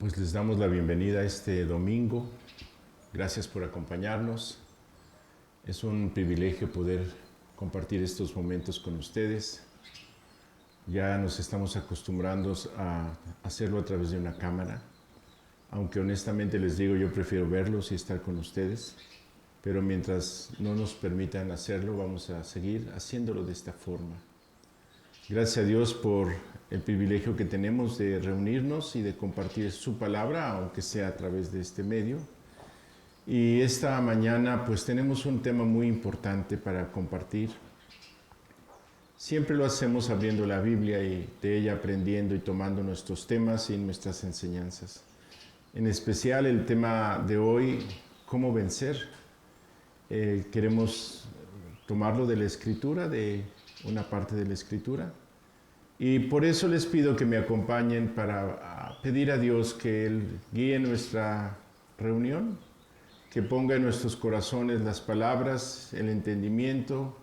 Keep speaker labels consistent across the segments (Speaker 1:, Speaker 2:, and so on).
Speaker 1: Pues les damos la bienvenida a este domingo. Gracias por acompañarnos. Es un privilegio poder compartir estos momentos con ustedes. Ya nos estamos acostumbrando a hacerlo a través de una cámara, aunque honestamente les digo, yo prefiero verlos y estar con ustedes, pero mientras no nos permitan hacerlo, vamos a seguir haciéndolo de esta forma. Gracias a Dios por el privilegio que tenemos de reunirnos y de compartir su palabra, aunque sea a través de este medio. Y esta mañana pues tenemos un tema muy importante para compartir. Siempre lo hacemos abriendo la Biblia y de ella aprendiendo y tomando nuestros temas y nuestras enseñanzas. En especial el tema de hoy, ¿cómo vencer? Queremos tomarlo de la Escritura, de una parte de la Escritura. Y por eso les pido que me acompañen para pedir a Dios que Él guíe nuestra reunión, que ponga en nuestros corazones las palabras, el entendimiento,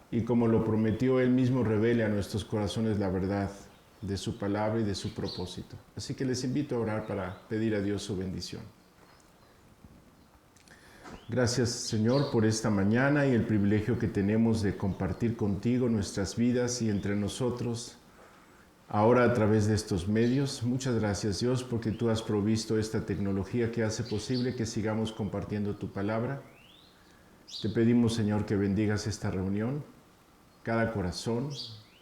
Speaker 1: y como lo prometió, Él mismo revele a nuestros corazones la verdad de su palabra y de su propósito. Así que les invito a orar para pedir a Dios su bendición. Gracias, Señor, por esta mañana y el privilegio que tenemos de compartir contigo nuestras vidas y entre nosotros, ahora a través de estos medios. Muchas gracias, Dios, porque tú has provisto esta tecnología que hace posible que sigamos compartiendo tu palabra. Te pedimos, Señor, que bendigas esta reunión, cada corazón,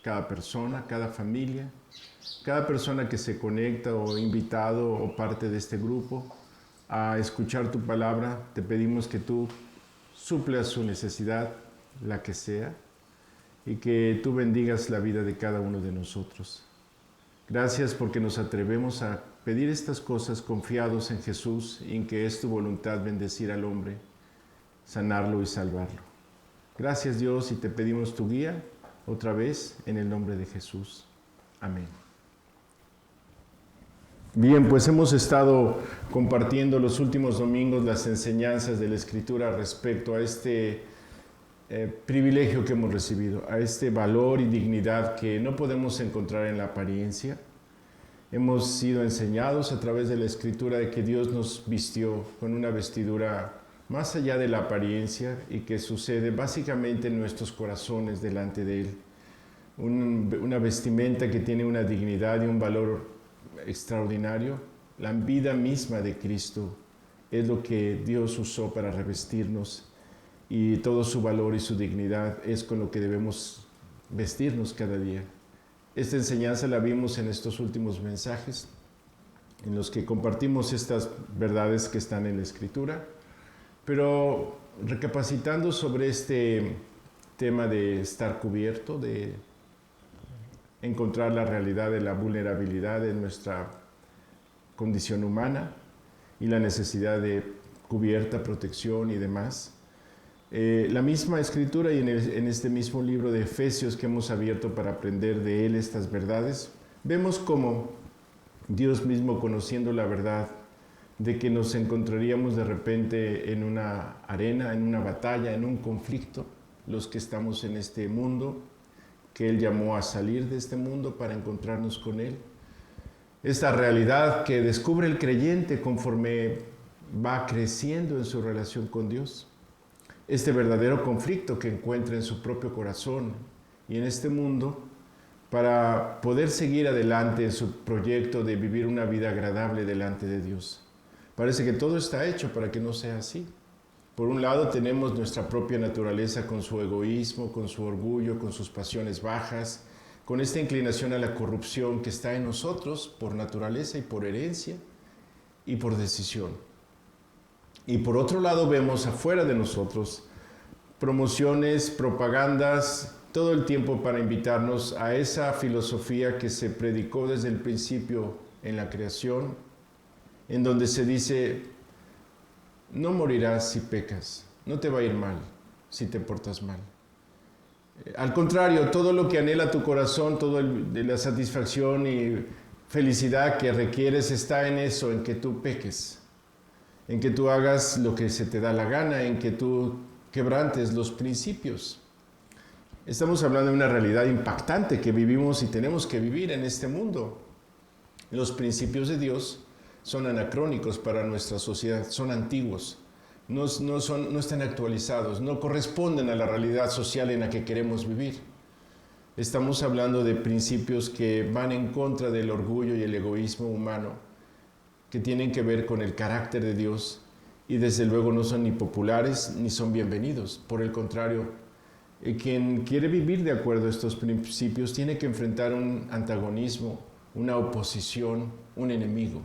Speaker 1: cada persona, cada familia, cada persona que se conecta o invitado o parte de este grupo a escuchar tu palabra. Te pedimos que tú suplas su necesidad, la que sea, y que tú bendigas la vida de cada uno de nosotros. Gracias porque nos atrevemos a pedir estas cosas confiados en Jesús y en que es tu voluntad bendecir al hombre, sanarlo y salvarlo. Gracias, Dios, y te pedimos tu guía otra vez en el nombre de Jesús. Amén. Bien, pues hemos estado compartiendo los últimos domingos las enseñanzas de la Escritura respecto a este privilegio que hemos recibido, a este valor y dignidad que no podemos encontrar en la apariencia. Hemos sido enseñados a través de la Escritura de que Dios nos vistió con una vestidura más allá de la apariencia y que sucede básicamente en nuestros corazones delante de Él. Una vestimenta que tiene una dignidad y un valor extraordinario. La vida misma de Cristo es lo que Dios usó para revestirnos, y todo su valor y su dignidad es con lo que debemos vestirnos cada día. Esta enseñanza la vimos en estos últimos mensajes, en los que compartimos estas verdades que están en la Escritura, pero recapacitando sobre este tema de estar cubierto, de encontrar la realidad de la vulnerabilidad de nuestra condición humana y la necesidad de cubierta, protección y demás. La misma Escritura y en este mismo libro de Efesios que hemos abierto para aprender de él estas verdades, vemos cómo Dios mismo, conociendo la verdad de que nos encontraríamos de repente en una arena, en una batalla, en un conflicto, los que estamos en este mundo, que Él llamó a salir de este mundo para encontrarnos con Él. Esta realidad que descubre el creyente conforme va creciendo en su relación con Dios. Este verdadero conflicto que encuentra en su propio corazón y en este mundo para poder seguir adelante en su proyecto de vivir una vida agradable delante de Dios. Parece que todo está hecho para que no sea así. Por un lado tenemos nuestra propia naturaleza con su egoísmo, con su orgullo, con sus pasiones bajas, con esta inclinación a la corrupción que está en nosotros por naturaleza y por herencia y por decisión. Y por otro lado vemos afuera de nosotros promociones, propagandas, todo el tiempo para invitarnos a esa filosofía que se predicó desde el principio en la creación, en donde se dice: no morirás si pecas, no te va a ir mal si te portas mal. Al contrario, todo lo que anhela tu corazón, de la satisfacción y felicidad que requieres está en eso, en que tú peques, en que tú hagas lo que se te da la gana, en que tú quebrantes los principios. Estamos hablando de una realidad impactante que vivimos y tenemos que vivir en este mundo. Los principios de Dios son anacrónicos para nuestra sociedad, son antiguos, no están actualizados, no corresponden a la realidad social en la que queremos vivir. Estamos hablando de principios que van en contra del orgullo y el egoísmo humano, que tienen que ver con el carácter de Dios y desde luego no son ni populares ni son bienvenidos. Por el contrario, quien quiere vivir de acuerdo a estos principios tiene que enfrentar un antagonismo, una oposición, un enemigo.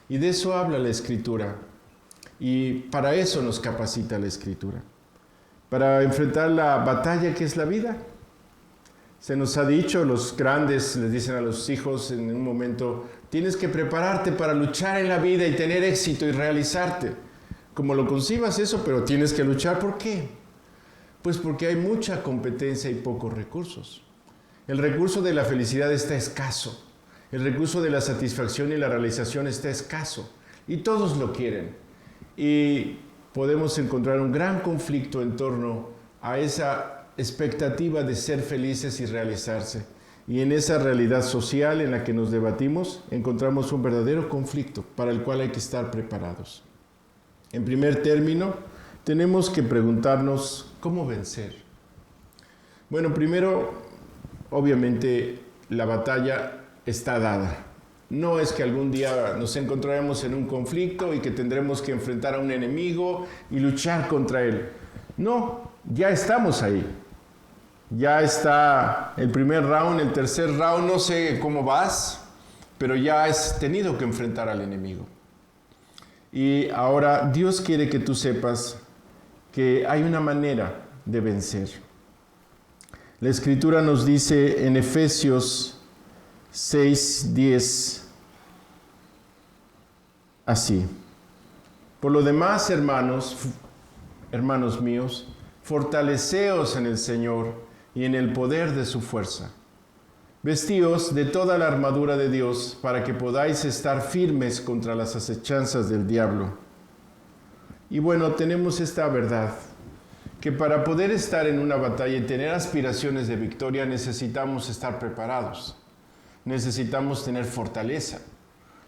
Speaker 1: Y de eso habla la Escritura. Y para eso nos capacita la Escritura. Para enfrentar la batalla que es la vida. Se nos ha dicho, los grandes les dicen a los hijos en un momento, tienes que prepararte para luchar en la vida y tener éxito y realizarte. Como lo concibas eso, pero tienes que luchar. ¿Por qué? Pues porque hay mucha competencia y pocos recursos. El recurso de la felicidad está escaso. El recurso de la satisfacción y la realización está escaso. Y todos lo quieren. Y podemos encontrar un gran conflicto en torno a esa expectativa de ser felices y realizarse. Y en esa realidad social en la que nos debatimos, encontramos un verdadero conflicto para el cual hay que estar preparados. En primer término, tenemos que preguntarnos cómo vencer. Bueno, primero, obviamente, la batalla está dada. No es que algún día nos encontraremos en un conflicto y que tendremos que enfrentar a un enemigo y luchar contra él. No, ya estamos ahí. Ya está el primer round, el tercer round, no sé cómo vas, pero ya has tenido que enfrentar al enemigo. Y ahora Dios quiere que tú sepas que hay una manera de vencer. La Escritura nos dice en Efesios 6:10, así: por lo demás, hermanos míos, fortaleceos en el Señor y en el poder de su fuerza. Vestíos de toda la armadura de Dios para que podáis estar firmes contra las acechanzas del diablo. Y bueno, tenemos esta verdad, que para poder estar en una batalla y tener aspiraciones de victoria necesitamos estar preparados. Necesitamos tener fortaleza.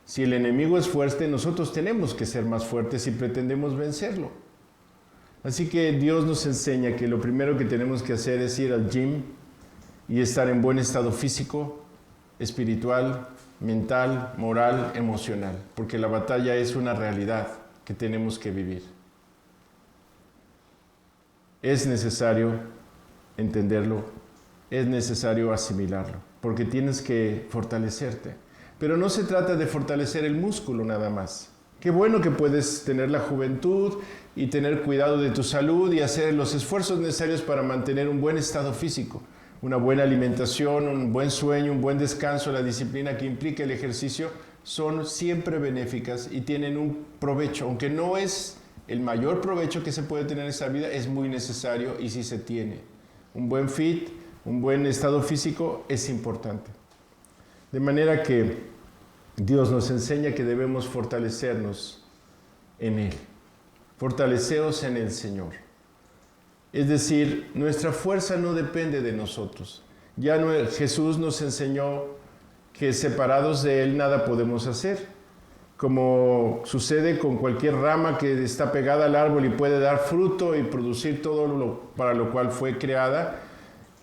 Speaker 1: Si el enemigo es fuerte, nosotros tenemos que ser más fuertes si pretendemos vencerlo. Así que Dios nos enseña que lo primero que tenemos que hacer es ir al gym y estar en buen estado físico, espiritual, mental, moral, emocional, porque la batalla es una realidad que tenemos que vivir. Es necesario entenderlo, es necesario asimilarlo, porque tienes que fortalecerte. Pero no se trata de fortalecer el músculo nada más. Qué bueno que puedes tener la juventud y tener cuidado de tu salud y hacer los esfuerzos necesarios para mantener un buen estado físico, una buena alimentación, un buen sueño, un buen descanso, la disciplina que implica el ejercicio, son siempre benéficas y tienen un provecho, aunque no es el mayor provecho que se puede tener en esta vida, es muy necesario y sí se tiene. Un buen fit, un buen estado físico es importante. De manera que Dios nos enseña que debemos fortalecernos en Él. Fortaleceos en el Señor. Es decir, nuestra fuerza no depende de nosotros. Ya Jesús nos enseñó que separados de Él nada podemos hacer. Como sucede con cualquier rama que está pegada al árbol y puede dar fruto y producir todo para lo cual fue creada,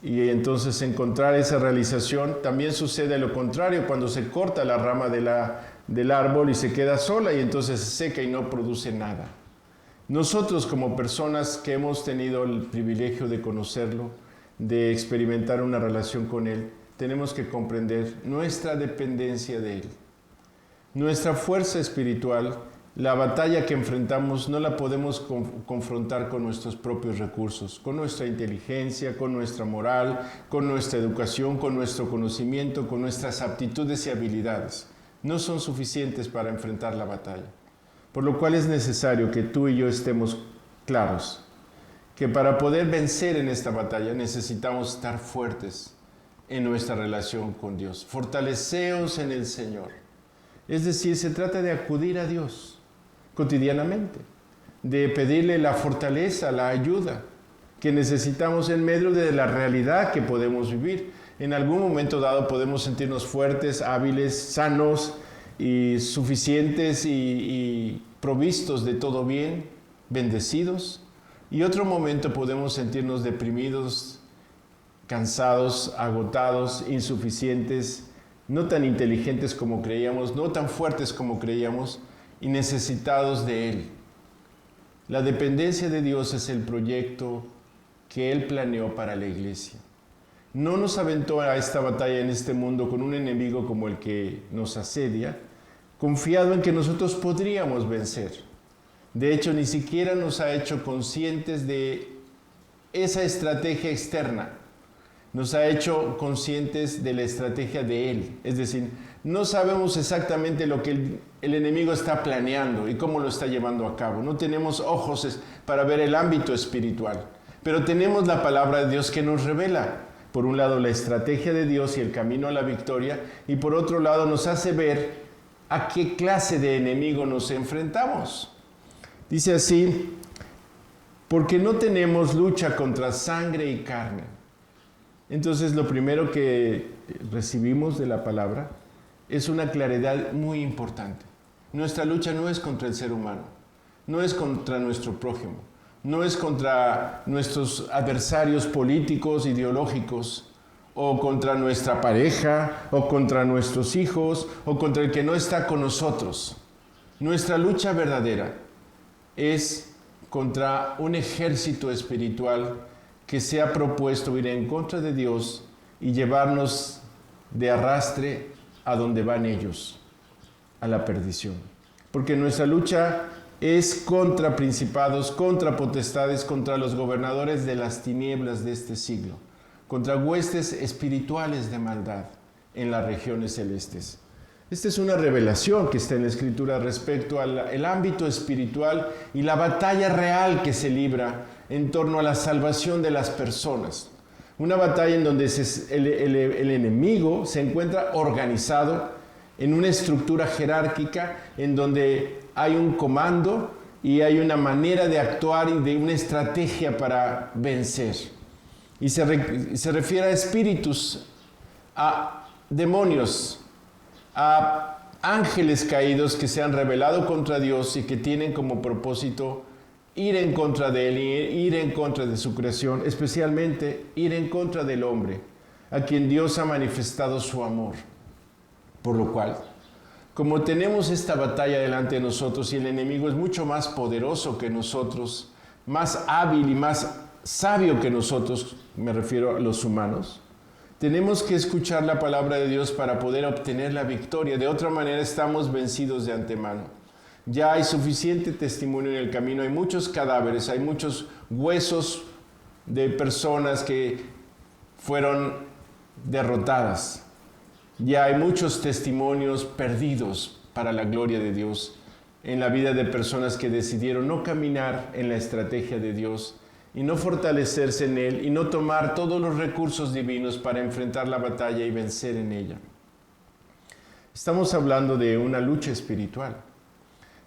Speaker 1: y entonces encontrar esa realización, también sucede lo contrario cuando se corta la rama del árbol y se queda sola y entonces se seca y no produce nada. Nosotros como personas que hemos tenido el privilegio de conocerlo, de experimentar una relación con Él, tenemos que comprender nuestra dependencia de Él. Nuestra fuerza espiritual, la batalla que enfrentamos, no la podemos confrontar con nuestros propios recursos, con nuestra inteligencia, con nuestra moral, con nuestra educación, con nuestro conocimiento, con nuestras aptitudes y habilidades. No son suficientes para enfrentar la batalla. Por lo cual es necesario que tú y yo estemos claros que para poder vencer en esta batalla necesitamos estar fuertes en nuestra relación con Dios. Fortaleceos en el Señor. Es decir, se trata de acudir a Dios cotidianamente, de pedirle la fortaleza, la ayuda que necesitamos en medio de la realidad que podemos vivir. En algún momento dado podemos sentirnos fuertes, hábiles, sanos y suficientes y provistos de todo bien, bendecidos. Y otro momento podemos sentirnos deprimidos, cansados, agotados, insuficientes, no tan inteligentes como creíamos, no tan fuertes como creíamos y necesitados de Él. La dependencia de Dios es el proyecto que Él planeó para la iglesia. No nos aventó a esta batalla en este mundo con un enemigo como el que nos asedia, confiado en que nosotros podríamos vencer. De hecho, ni siquiera nos ha hecho conscientes de esa estrategia externa. Nos ha hecho conscientes de la estrategia de Él. Es decir, no sabemos exactamente lo que el enemigo está planeando y cómo lo está llevando a cabo. No tenemos ojos para ver el ámbito espiritual, pero tenemos la palabra de Dios que nos revela, por un lado, la estrategia de Dios y el camino a la victoria, y por otro lado nos hace ver a qué clase de enemigo nos enfrentamos. Dice así: porque no tenemos lucha contra sangre y carne. Entonces, lo primero que recibimos de la palabra es una claridad muy importante. Nuestra lucha no es contra el ser humano, no es contra nuestro prójimo, no es contra nuestros adversarios políticos, ideológicos, o contra nuestra pareja, o contra nuestros hijos, o contra el que no está con nosotros. Nuestra lucha verdadera es contra un ejército espiritual que se ha propuesto ir en contra de Dios y llevarnos de arrastre a donde van ellos, a la perdición. Porque nuestra lucha es contra principados, contra potestades, contra los gobernadores de las tinieblas de este siglo, contra huestes espirituales de maldad en las regiones celestes. Esta es una revelación que está en la Escritura respecto al ámbito espiritual y la batalla real que se libra en torno a la salvación de las personas. Una batalla en donde el enemigo se encuentra organizado en una estructura jerárquica, en donde hay un comando y hay una manera de actuar y de una estrategia para vencer. Y se refiere a espíritus, a demonios, a ángeles caídos que se han rebelado contra Dios y que tienen como propósito ir en contra de Él y ir en contra de su creación, especialmente ir en contra del hombre, a quien Dios ha manifestado su amor. Por lo cual, como tenemos esta batalla delante de nosotros y el enemigo es mucho más poderoso que nosotros, más hábil y más sabio que nosotros, me refiero a los humanos, tenemos que escuchar la palabra de Dios para poder obtener la victoria. De otra manera estamos vencidos de antemano. Ya hay suficiente testimonio en el camino, hay muchos cadáveres, hay muchos huesos de personas que fueron derrotadas. Ya hay muchos testimonios perdidos para la gloria de Dios en la vida de personas que decidieron no caminar en la estrategia de Dios y no fortalecerse en Él y no tomar todos los recursos divinos para enfrentar la batalla y vencer en ella. Estamos hablando de una lucha espiritual.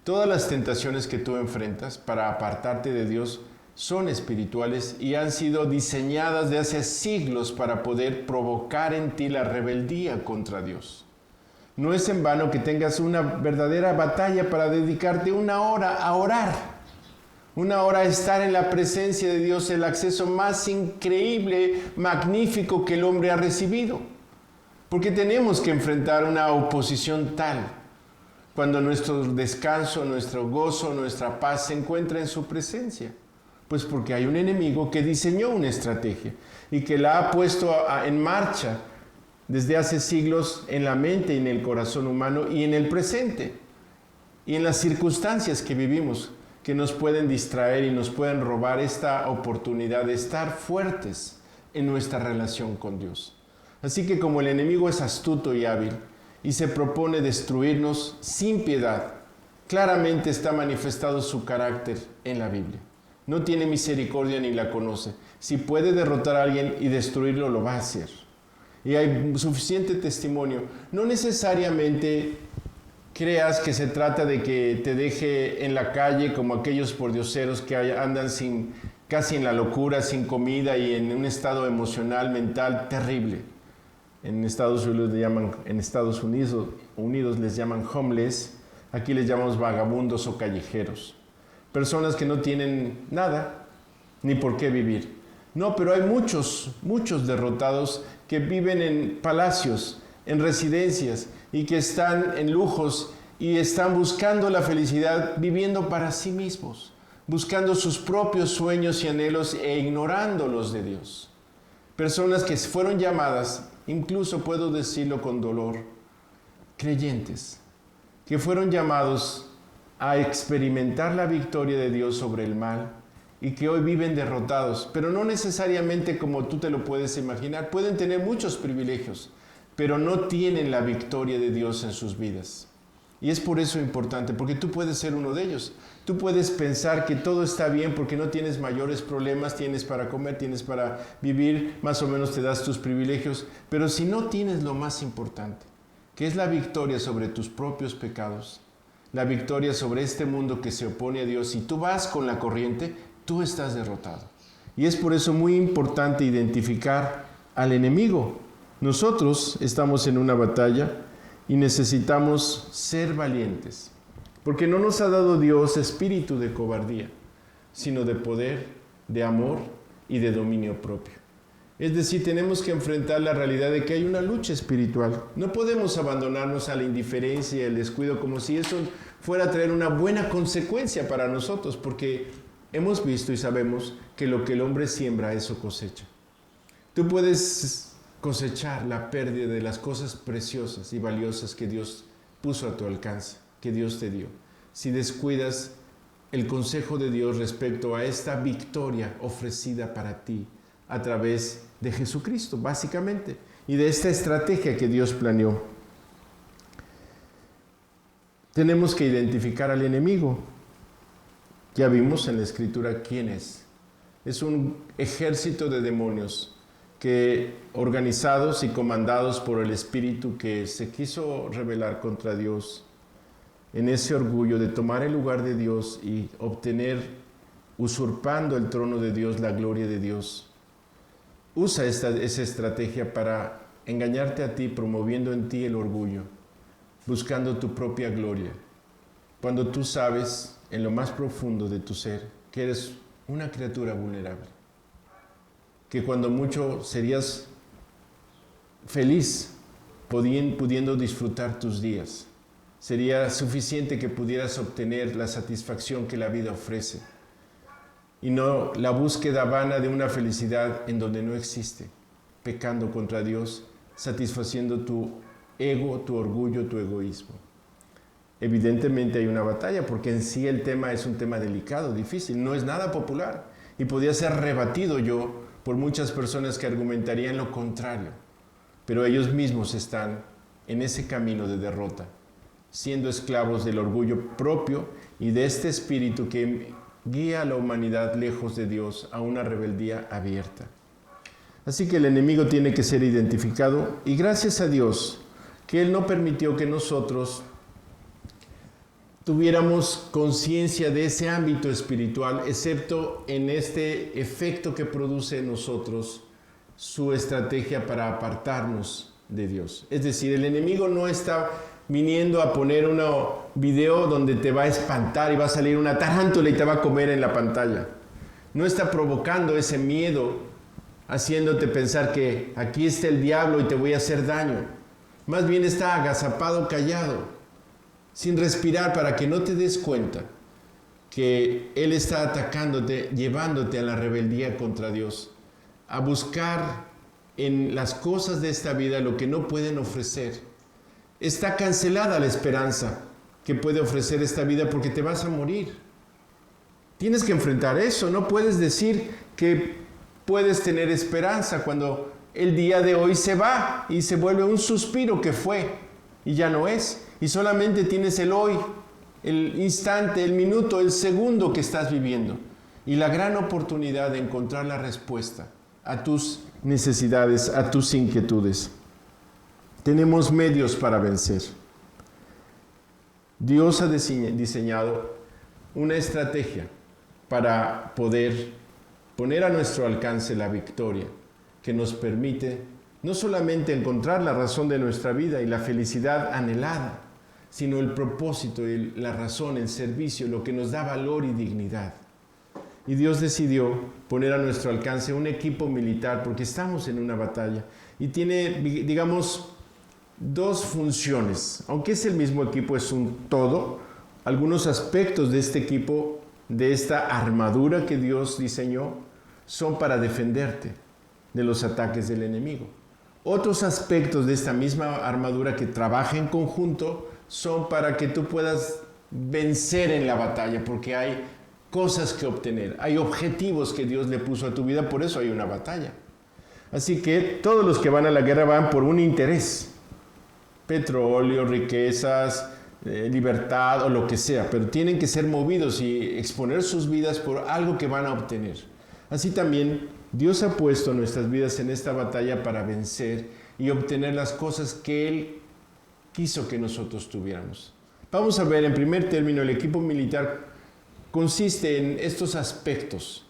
Speaker 1: Todas las tentaciones que tú enfrentas para apartarte de Dios son espirituales y han sido diseñadas de hace siglos para poder provocar en ti la rebeldía contra Dios. No es en vano que tengas una verdadera batalla para dedicarte una hora a orar, una hora a estar en la presencia de Dios, el acceso más increíble, magnífico que el hombre ha recibido. Porque tenemos que enfrentar una oposición tal, cuando nuestro descanso, nuestro gozo, nuestra paz se encuentra en su presencia. Pues porque hay un enemigo que diseñó una estrategia y que la ha puesto en marcha desde hace siglos en la mente y en el corazón humano y en el presente y en las circunstancias que vivimos, que nos pueden distraer y nos pueden robar esta oportunidad de estar fuertes en nuestra relación con Dios. Así que como el enemigo es astuto y hábil y se propone destruirnos sin piedad, claramente está manifestado su carácter en la Biblia. No tiene misericordia ni la conoce. Si puede derrotar a alguien y destruirlo, lo va a hacer. Y hay suficiente testimonio. No necesariamente creas que se trata de que te deje en la calle como aquellos pordioseros que andan casi en la locura, sin comida y en un estado emocional, mental terrible. En Estados Unidos les llaman homeless, aquí les llamamos vagabundos o callejeros. Personas que no tienen nada, ni por qué vivir. No, pero hay muchos derrotados que viven en palacios, en residencias, y que están en lujos y están buscando la felicidad viviendo para sí mismos, buscando sus propios sueños y anhelos e ignorando los de Dios. Personas que fueron llamadas, incluso puedo decirlo con dolor, creyentes, que fueron llamados a experimentar la victoria de Dios sobre el mal y que hoy viven derrotados, pero no necesariamente como tú te lo puedes imaginar. Pueden tener muchos privilegios, pero no tienen la victoria de Dios en sus vidas. Y es por eso importante, porque tú puedes ser uno de ellos. Tú puedes pensar que todo está bien porque no tienes mayores problemas, tienes para comer, tienes para vivir, más o menos te das tus privilegios, pero si no tienes lo más importante, que es la victoria sobre tus propios pecados, la victoria sobre este mundo que se opone a Dios, y tú vas con la corriente, tú estás derrotado. Y es por eso muy importante identificar al enemigo. Nosotros estamos en una batalla y necesitamos ser valientes, porque no nos ha dado Dios espíritu de cobardía, sino de poder, de amor y de dominio propio. Es decir, tenemos que enfrentar la realidad de que hay una lucha espiritual. No podemos abandonarnos a la indiferencia y al descuido como si eso fuera a traer una buena consecuencia para nosotros, porque hemos visto y sabemos que lo que el hombre siembra, eso cosecha. Tú puedes cosechar la pérdida de las cosas preciosas y valiosas que Dios puso a tu alcance, que Dios te dio, si descuidas el consejo de Dios respecto a esta victoria ofrecida para ti a través de Jesucristo, básicamente, y de esta estrategia que Dios planeó. Tenemos que identificar al enemigo. Ya vimos en la Escritura quién es. Es un ejército de demonios que, organizados y comandados por el Espíritu, que se quiso rebelar contra Dios en ese orgullo de tomar el lugar de Dios y obtener, usurpando el trono de Dios, la gloria de Dios. Usa esa estrategia para engañarte a ti, promoviendo en ti el orgullo, buscando tu propia gloria, cuando tú sabes en lo más profundo de tu ser que eres una criatura vulnerable, que cuando mucho serías feliz pudiendo disfrutar tus días. Sería suficiente que pudieras obtener la satisfacción que la vida ofrece y no la búsqueda vana de una felicidad en donde no existe, pecando contra Dios, satisfaciendo tu ego, tu orgullo, tu egoísmo. Evidentemente hay una batalla, porque en sí el tema es un tema delicado, difícil, no es nada popular y podría ser rebatido yo por muchas personas que argumentarían lo contrario, pero ellos mismos están en ese camino de derrota, siendo esclavos del orgullo propio y de este espíritu que guía a la humanidad lejos de Dios a una rebeldía abierta. Así que el enemigo tiene que ser identificado, y gracias a Dios que Él no permitió que nosotros tuviéramos conciencia de ese ámbito espiritual, excepto en este efecto que produce en nosotros su estrategia para apartarnos de Dios. Es decir, el enemigo no está viniendo a poner un video donde te va a espantar y va a salir una tarántula y te va a comer en la pantalla. No está provocando ese miedo, haciéndote pensar que aquí está el diablo y te voy a hacer daño. Más bien está agazapado, callado, sin respirar, para que no te des cuenta que Él está atacándote, llevándote a la rebeldía contra Dios, a buscar en las cosas de esta vida lo que no pueden ofrecer. Está cancelada la esperanza que puede ofrecer esta vida, porque te vas a morir. Tienes que enfrentar eso. No puedes decir que puedes tener esperanza cuando el día de hoy se va y se vuelve un suspiro que fue y ya no es. Y solamente tienes el hoy, el instante, el minuto, el segundo que estás viviendo. Y la gran oportunidad de encontrar la respuesta a tus necesidades, a tus inquietudes. Tenemos medios para vencer. Dios ha diseñado una estrategia para poder poner a nuestro alcance la victoria que nos permite no solamente encontrar la razón de nuestra vida y la felicidad anhelada, sino el propósito, la razón, el servicio, lo que nos da valor y dignidad. Y Dios decidió poner a nuestro alcance un equipo militar porque estamos en una batalla y tiene, digamos, dos funciones. Aunque es el mismo equipo, es un todo. Algunos aspectos de este equipo, de esta armadura que Dios diseñó, son para defenderte de los ataques del enemigo. Otros aspectos de esta misma armadura que trabaja en conjunto son para que tú puedas vencer en la batalla, porque hay cosas que obtener, hay objetivos que Dios le puso a tu vida, por eso hay una batalla. Así que todos los que van a la guerra van por un interés, petróleo, riquezas, libertad o lo que sea, pero tienen que ser movidos y exponer sus vidas por algo que van a obtener. Así también Dios ha puesto nuestras vidas en esta batalla para vencer y obtener las cosas que Él quiso que nosotros tuviéramos. Vamos a ver en primer término, el equipo militar consiste en estos aspectos.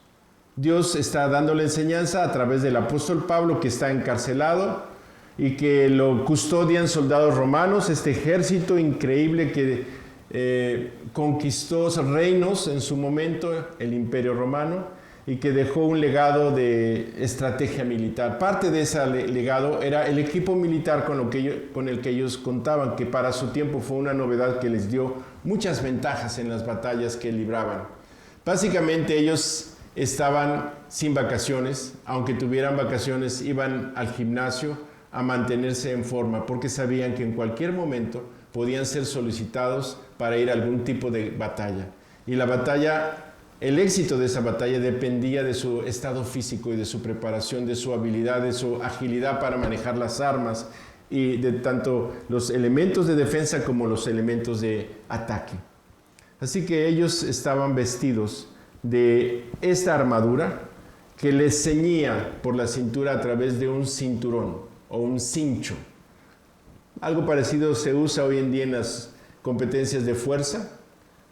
Speaker 1: Dios está dando la enseñanza a través del apóstol Pablo, que está encarcelado y que lo custodian soldados romanos, este ejército increíble que conquistó reinos en su momento, el Imperio Romano, y que dejó un legado de estrategia militar. Parte de ese legado era el equipo militar con el que ellos contaban, que para su tiempo fue una novedad que les dio muchas ventajas en las batallas que libraban. Básicamente ellos estaban sin vacaciones, aunque tuvieran vacaciones, iban al gimnasio a mantenerse en forma, porque sabían que en cualquier momento podían ser solicitados para ir a algún tipo de batalla. Y la batalla, el éxito de esa batalla dependía de su estado físico y de su preparación, de su habilidad, de su agilidad para manejar las armas y de tanto los elementos de defensa como los elementos de ataque. Así que ellos estaban vestidos de esta armadura que les ceñía por la cintura a través de un cinturón o un cincho. Algo parecido se usa hoy en día en las competencias de fuerza.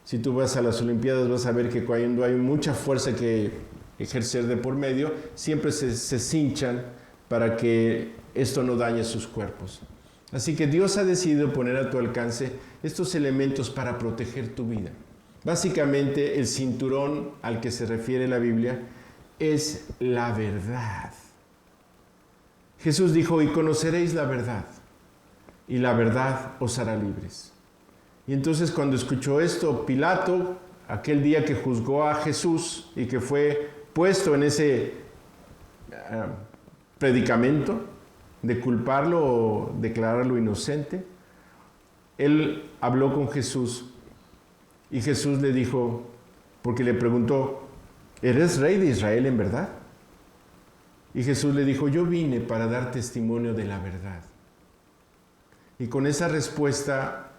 Speaker 1: Si tú vas a las Olimpiadas vas a ver que cuando hay mucha fuerza que ejercer de por medio, siempre se cinchan para que esto no dañe sus cuerpos. Así que Dios ha decidido poner a tu alcance estos elementos para proteger tu vida. Básicamente el cinturón al que se refiere la Biblia es la verdad. Jesús dijo, y conoceréis la verdad, y la verdad os hará libres. Y entonces cuando escuchó esto, Pilato, aquel día que juzgó a Jesús y que fue puesto en ese predicamento de culparlo o declararlo inocente, él habló con Jesús y Jesús le dijo, porque le preguntó, ¿eres rey de Israel en verdad? Y Jesús le dijo, yo vine para dar testimonio de la verdad. Y con esa respuesta,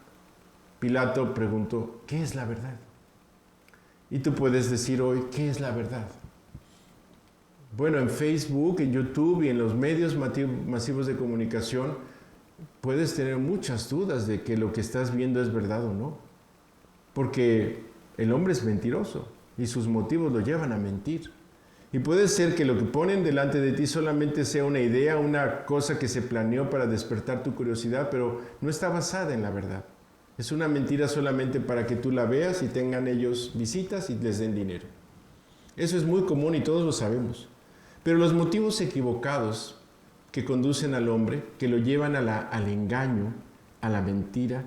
Speaker 1: Pilato preguntó, ¿qué es la verdad? Y tú puedes decir hoy, ¿qué es la verdad? Bueno, en Facebook, en YouTube y en los medios masivos de comunicación, puedes tener muchas dudas de que lo que estás viendo es verdad o no. Porque el hombre es mentiroso y sus motivos lo llevan a mentir. Y puede ser que lo que ponen delante de ti solamente sea una idea, una cosa que se planeó para despertar tu curiosidad, pero no está basada en la verdad. Es una mentira solamente para que tú la veas y tengan ellos visitas y les den dinero. Eso es muy común y todos lo sabemos. Pero los motivos equivocados que conducen al hombre, que lo llevan al engaño, a la mentira,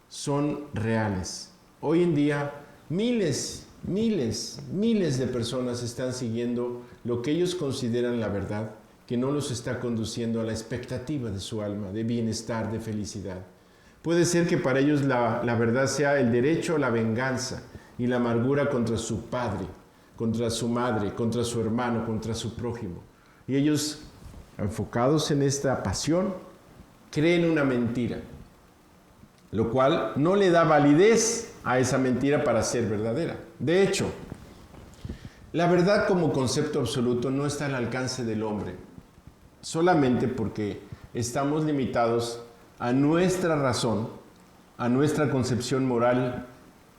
Speaker 1: son reales. Hoy en día, miles de personas están siguiendo lo que ellos consideran la verdad, que no los está conduciendo a la expectativa de su alma, de bienestar, de felicidad. Puede ser que para ellos la verdad sea el derecho a la venganza y la amargura contra su padre, contra su madre, contra su hermano, contra su prójimo. Y ellos, enfocados en esta pasión, creen una mentira, lo cual no le da validez a esa mentira para ser verdadera. De hecho, la verdad como concepto absoluto no está al alcance del hombre, solamente porque estamos limitados a nuestra razón, a nuestra concepción moral,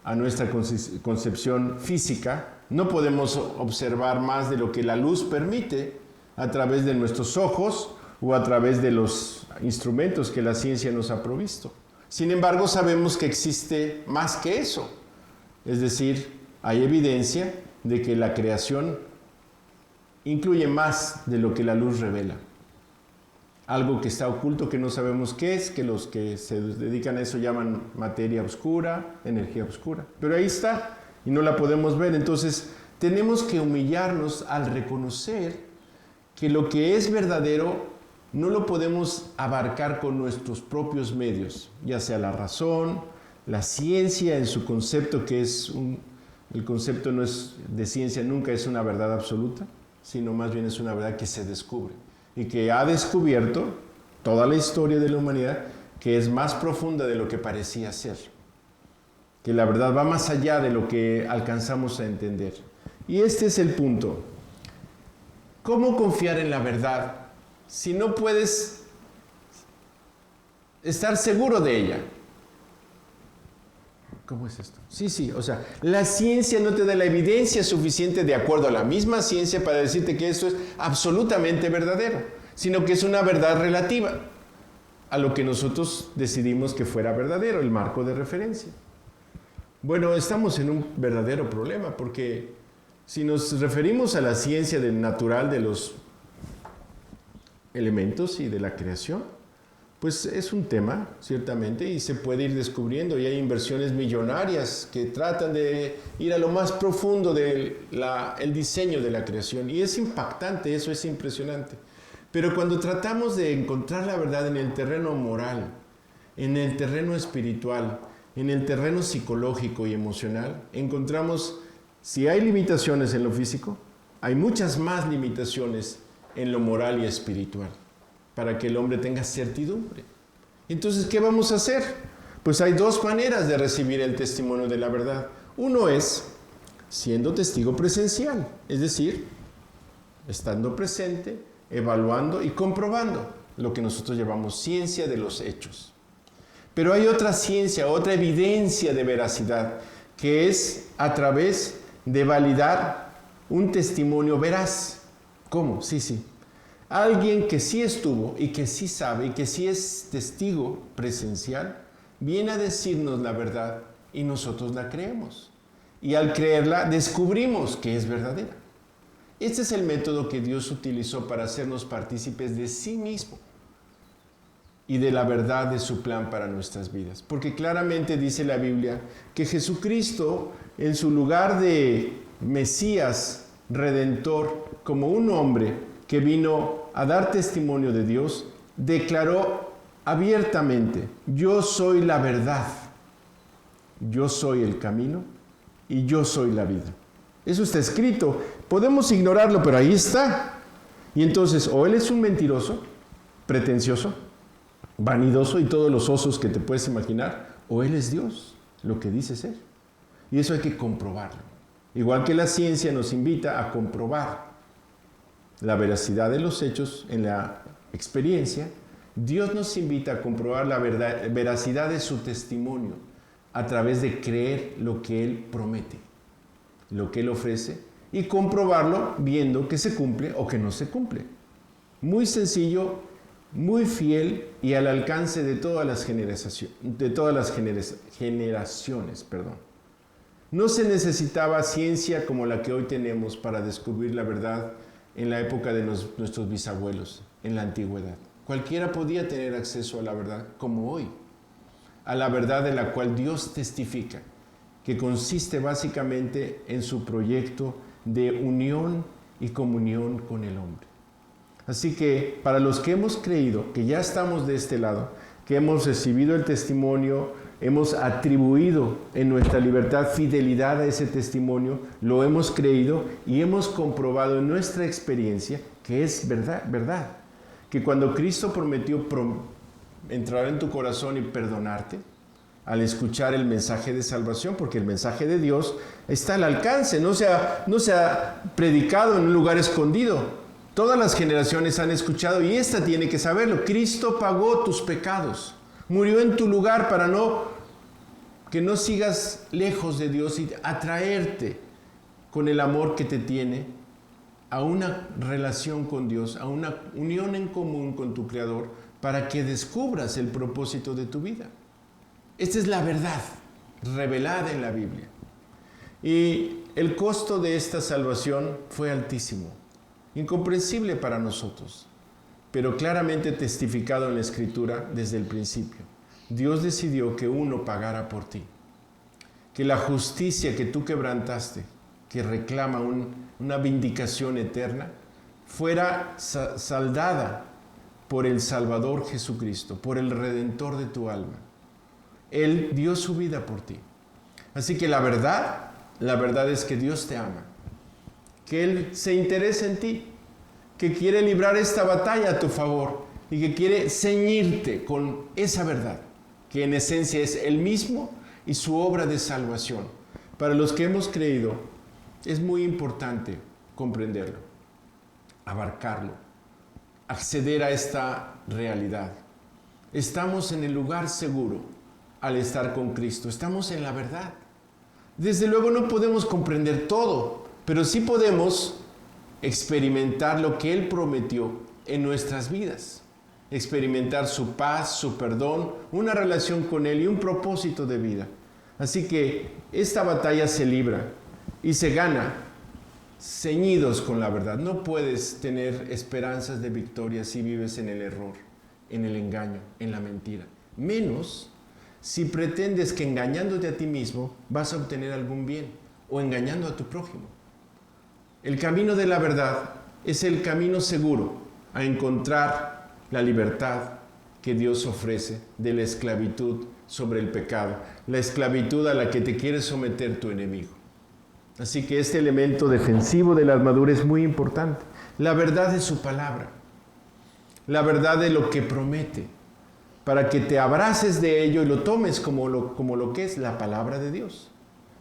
Speaker 1: a nuestra concepción física. No podemos observar más de lo que la luz permite a través de nuestros ojos o a través de los instrumentos que la ciencia nos ha provisto. Sin embargo, sabemos que existe más que eso. Es decir, hay evidencia de que la creación incluye más de lo que la luz revela. Algo que está oculto, que no sabemos qué es, que los que se dedican a eso llaman materia oscura, energía oscura. Pero ahí está y no la podemos ver. Entonces, tenemos que humillarnos al reconocer que lo que es verdadero no lo podemos abarcar con nuestros propios medios, ya sea la razón, la ciencia en su concepto, que es el concepto no es de ciencia, nunca es una verdad absoluta, sino más bien es una verdad que se descubre y que ha descubierto toda la historia de la humanidad, que es más profunda de lo que parecía ser, que la verdad va más allá de lo que alcanzamos a entender. Y este es el punto. ¿Cómo confiar en la verdad si no puedes estar seguro de ella? ¿Cómo es esto? Sí, o sea, la ciencia no te da la evidencia suficiente de acuerdo a la misma ciencia para decirte que esto es absolutamente verdadero, sino que es una verdad relativa a lo que nosotros decidimos que fuera verdadero, el marco de referencia. Bueno, estamos en un verdadero problema porque si nos referimos a la ciencia del natural de los elementos y de la creación, pues es un tema, ciertamente, y se puede ir descubriendo, y hay inversiones millonarias que tratan de ir a lo más profundo del diseño de la creación, y es impactante, eso es impresionante. Pero cuando tratamos de encontrar la verdad en el terreno moral, en el terreno espiritual, en el terreno psicológico y emocional, encontramos, si hay limitaciones en lo físico, hay muchas más limitaciones en lo moral y espiritual, para que el hombre tenga certidumbre. Entonces, ¿qué vamos a hacer? Pues hay dos maneras de recibir el testimonio de la verdad. Uno es siendo testigo presencial, es decir, estando presente, evaluando y comprobando lo que nosotros llamamos ciencia de los hechos. Pero hay otra ciencia, otra evidencia de veracidad, que es a través de validar un testimonio veraz. ¿Cómo? Sí. Alguien que sí estuvo y que sí sabe y que sí es testigo presencial, viene a decirnos la verdad y nosotros la creemos. Y al creerla descubrimos que es verdadera. Este es el método que Dios utilizó para hacernos partícipes de sí mismo y de la verdad de su plan para nuestras vidas. Porque claramente dice la Biblia que Jesucristo, en su lugar de Mesías, Redentor, como un hombre que vino a dar testimonio de Dios, declaró abiertamente: yo soy la verdad, yo soy el camino y yo soy la vida. Eso está escrito, podemos ignorarlo, pero ahí está. Y entonces, o él es un mentiroso, pretencioso, vanidoso y todos los osos que te puedes imaginar, o él es Dios, lo que dice ser. Y eso hay que comprobarlo. Igual que la ciencia nos invita a comprobar la veracidad de los hechos en la experiencia, Dios nos invita a comprobar la veracidad de su testimonio a través de creer lo que Él promete, lo que Él ofrece, y comprobarlo viendo que se cumple o que no se cumple. Muy sencillo, muy fiel y al alcance de todas las generaciones. No se necesitaba ciencia como la que hoy tenemos para descubrir la verdad en la época de nuestros bisabuelos, en la antigüedad. Cualquiera podía tener acceso a la verdad, como hoy, a la verdad de la cual Dios testifica, que consiste básicamente en su proyecto de unión y comunión con el hombre. Así que para los que hemos creído, que ya estamos de este lado, que hemos recibido el testimonio, hemos atribuido en nuestra libertad fidelidad a ese testimonio, lo hemos creído y hemos comprobado en nuestra experiencia que es verdad. Que cuando Cristo prometió entrar en tu corazón y perdonarte, al escuchar el mensaje de salvación, porque el mensaje de Dios está al alcance, no se ha predicado en un lugar escondido. Todas las generaciones han escuchado y esta tiene que saberlo. Cristo pagó tus pecados. Murió en tu lugar para que no sigas lejos de Dios y atraerte con el amor que te tiene a una relación con Dios, a una unión en común con tu Creador, para que descubras el propósito de tu vida. Esta es la verdad revelada en la Biblia. Y el costo de esta salvación fue altísimo, incomprensible para nosotros, pero claramente testificado en la Escritura desde el principio. Dios decidió que uno pagara por ti, que la justicia que tú quebrantaste, que reclama una vindicación eterna, fuera saldada por el Salvador Jesucristo, por el Redentor de tu alma. Él dio su vida por ti. Así que la verdad es que Dios te ama, que Él se interesa en ti, que quiere librar esta batalla a tu favor y que quiere ceñirte con esa verdad, que en esencia es Él mismo y su obra de salvación. Para los que hemos creído, es muy importante comprenderlo, abarcarlo, acceder a esta realidad. Estamos en el lugar seguro al estar con Cristo, estamos en la verdad. Desde luego no podemos comprender todo, pero sí podemos experimentar lo que Él prometió en nuestras vidas. Experimentar su paz, su perdón, una relación con Él y un propósito de vida. Así que esta batalla se libra y se gana ceñidos con la verdad. No puedes tener esperanzas de victoria si vives en el error, en el engaño, en la mentira. Menos si pretendes que engañándote a ti mismo vas a obtener algún bien o engañando a tu prójimo. El camino de la verdad es el camino seguro a encontrar la libertad que Dios ofrece de la esclavitud sobre el pecado, la esclavitud a la que te quiere someter tu enemigo. Así que este elemento defensivo de la armadura es muy importante. La verdad de su palabra, la verdad de lo que promete, para que te abraces de ello y lo tomes como lo que es la palabra de Dios.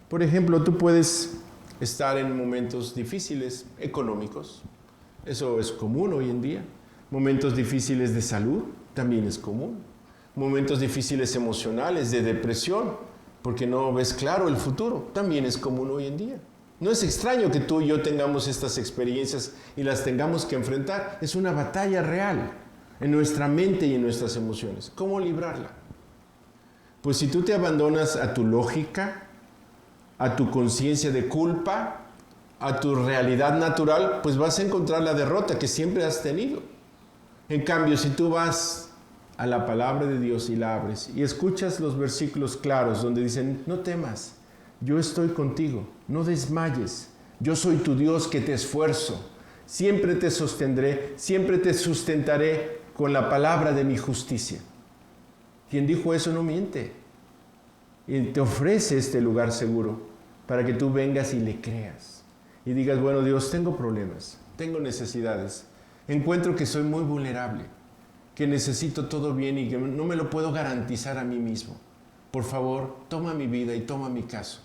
Speaker 1: Por ejemplo, tú puedes estar en momentos difíciles económicos, eso es común hoy en día. Momentos difíciles de salud, también es común. Momentos difíciles emocionales, de depresión, porque no ves claro el futuro, también es común hoy en día. No es extraño que tú y yo tengamos estas experiencias y las tengamos que enfrentar. Es una batalla real en nuestra mente y en nuestras emociones. ¿Cómo librarla? Pues si tú te abandonas a tu lógica, a tu conciencia de culpa, a tu realidad natural, pues vas a encontrar la derrota que siempre has tenido. En cambio, si tú vas a la palabra de Dios y la abres y escuchas los versículos claros donde dicen, no temas, yo estoy contigo, no desmayes, yo soy tu Dios que te esfuerzo, siempre te sostendré, siempre te sustentaré con la palabra de mi justicia. Quien dijo eso no miente y te ofrece este lugar seguro para que tú vengas y le creas y digas, bueno Dios, tengo problemas, tengo necesidades, encuentro que soy muy vulnerable, que necesito todo bien y que no me lo puedo garantizar a mí mismo. Por favor, toma mi vida y toma mi caso.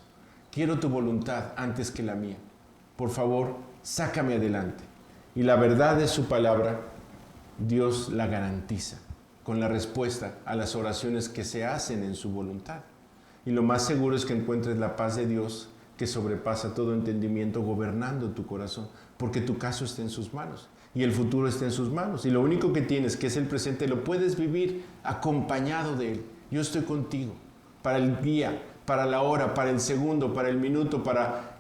Speaker 1: Quiero tu voluntad antes que la mía. Por favor, sácame adelante. Y la verdad de su palabra, Dios la garantiza con la respuesta a las oraciones que se hacen en su voluntad. Y lo más seguro es que encuentres la paz de Dios que sobrepasa todo entendimiento gobernando tu corazón, porque tu caso está en sus manos y el futuro está en sus manos. Y lo único que tienes, que es el presente, lo puedes vivir acompañado de Él. Yo estoy contigo para el día, para la hora, para el segundo, para el minuto, para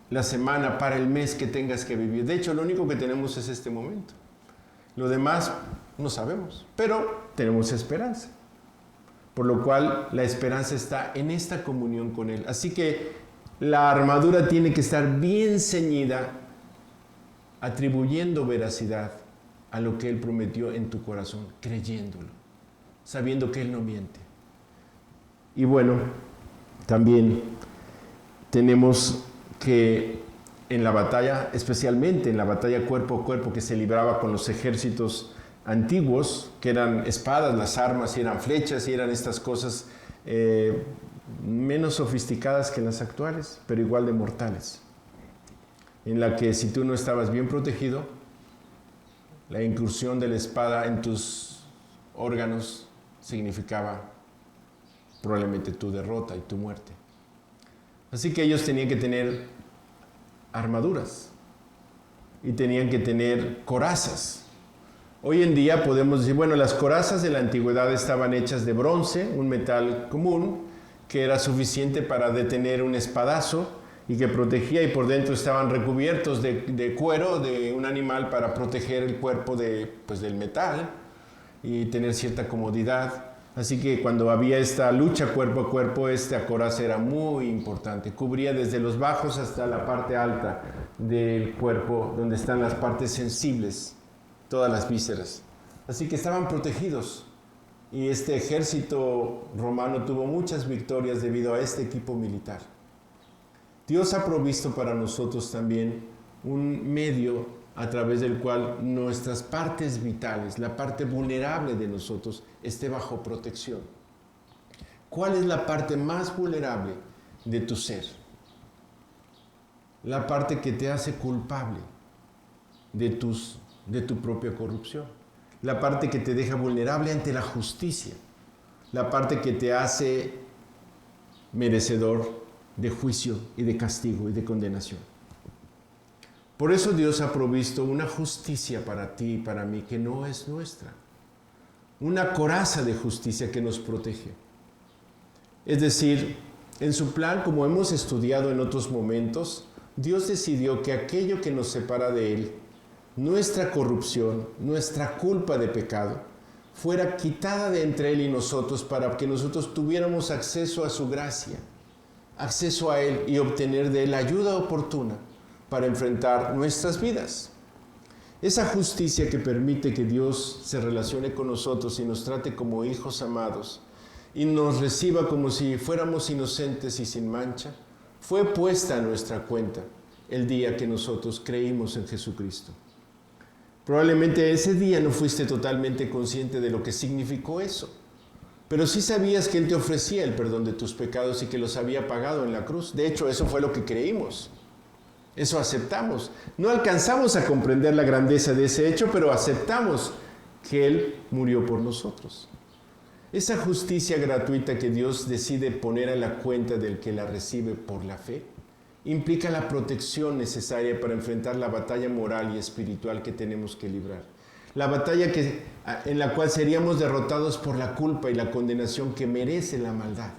Speaker 1: la semana, para el mes que tengas que vivir. De hecho, lo único que tenemos es este momento. Lo demás no sabemos, pero tenemos esperanza. Por lo cual la esperanza está en esta comunión con Él. Así que la armadura tiene que estar bien ceñida, atribuyendo veracidad a lo que Él prometió en tu corazón, creyéndolo, sabiendo que Él no miente. Y bueno, también tenemos que en la batalla, especialmente en la batalla cuerpo a cuerpo que se libraba con los ejércitos antiguos, que eran espadas, las armas, y eran flechas, y eran estas cosas menos sofisticadas que las actuales, pero igual de mortales, en la que si tú no estabas bien protegido, la incursión de la espada en tus órganos significaba probablemente tu derrota y tu muerte. Así que ellos tenían que tener armaduras y tenían que tener corazas. Hoy en día podemos decir, bueno, las corazas de la antigüedad estaban hechas de bronce, un metal común, que era suficiente para detener un espadazo y que protegía, y por dentro estaban recubiertos de cuero de un animal para proteger el cuerpo del metal y tener cierta comodidad. Así que cuando había esta lucha cuerpo a cuerpo, esta coraza era muy importante. Cubría desde los bajos hasta la parte alta del cuerpo, donde están las partes sensibles, todas las vísceras. Así que estaban protegidos. Y este ejército romano tuvo muchas victorias debido a este equipo militar. Dios ha provisto para nosotros también un medio a través del cual nuestras partes vitales, la parte vulnerable de nosotros, esté bajo protección. ¿Cuál es la parte más vulnerable de tu ser? La parte que te hace culpable de tu propia corrupción. La parte que te deja vulnerable ante la justicia. La parte que te hace merecedor de juicio y de castigo y de condenación. Por eso Dios ha provisto una justicia para ti y para mí que no es nuestra. Una coraza de justicia que nos protege. Es decir, en su plan, como hemos estudiado en otros momentos, Dios decidió que aquello que nos separa de Él, nuestra corrupción, nuestra culpa de pecado, fuera quitada de entre Él y nosotros para que nosotros tuviéramos acceso a su gracia, acceso a Él y obtener de Él ayuda oportuna para enfrentar nuestras vidas. Esa justicia que permite que Dios se relacione con nosotros y nos trate como hijos amados y nos reciba como si fuéramos inocentes y sin mancha, fue puesta a nuestra cuenta el día que nosotros creímos en Jesucristo. Probablemente ese día no fuiste totalmente consciente de lo que significó eso, pero sí sabías que Él te ofrecía el perdón de tus pecados y que los había pagado en la cruz. De hecho, eso fue lo que creímos. Eso aceptamos. No alcanzamos a comprender la grandeza de ese hecho, pero aceptamos que Él murió por nosotros. Esa justicia gratuita que Dios decide poner a la cuenta del que la recibe por la fe, implica la protección necesaria para enfrentar la batalla moral y espiritual que tenemos que librar. La batalla en la cual seríamos derrotados por la culpa y la condenación que merece la maldad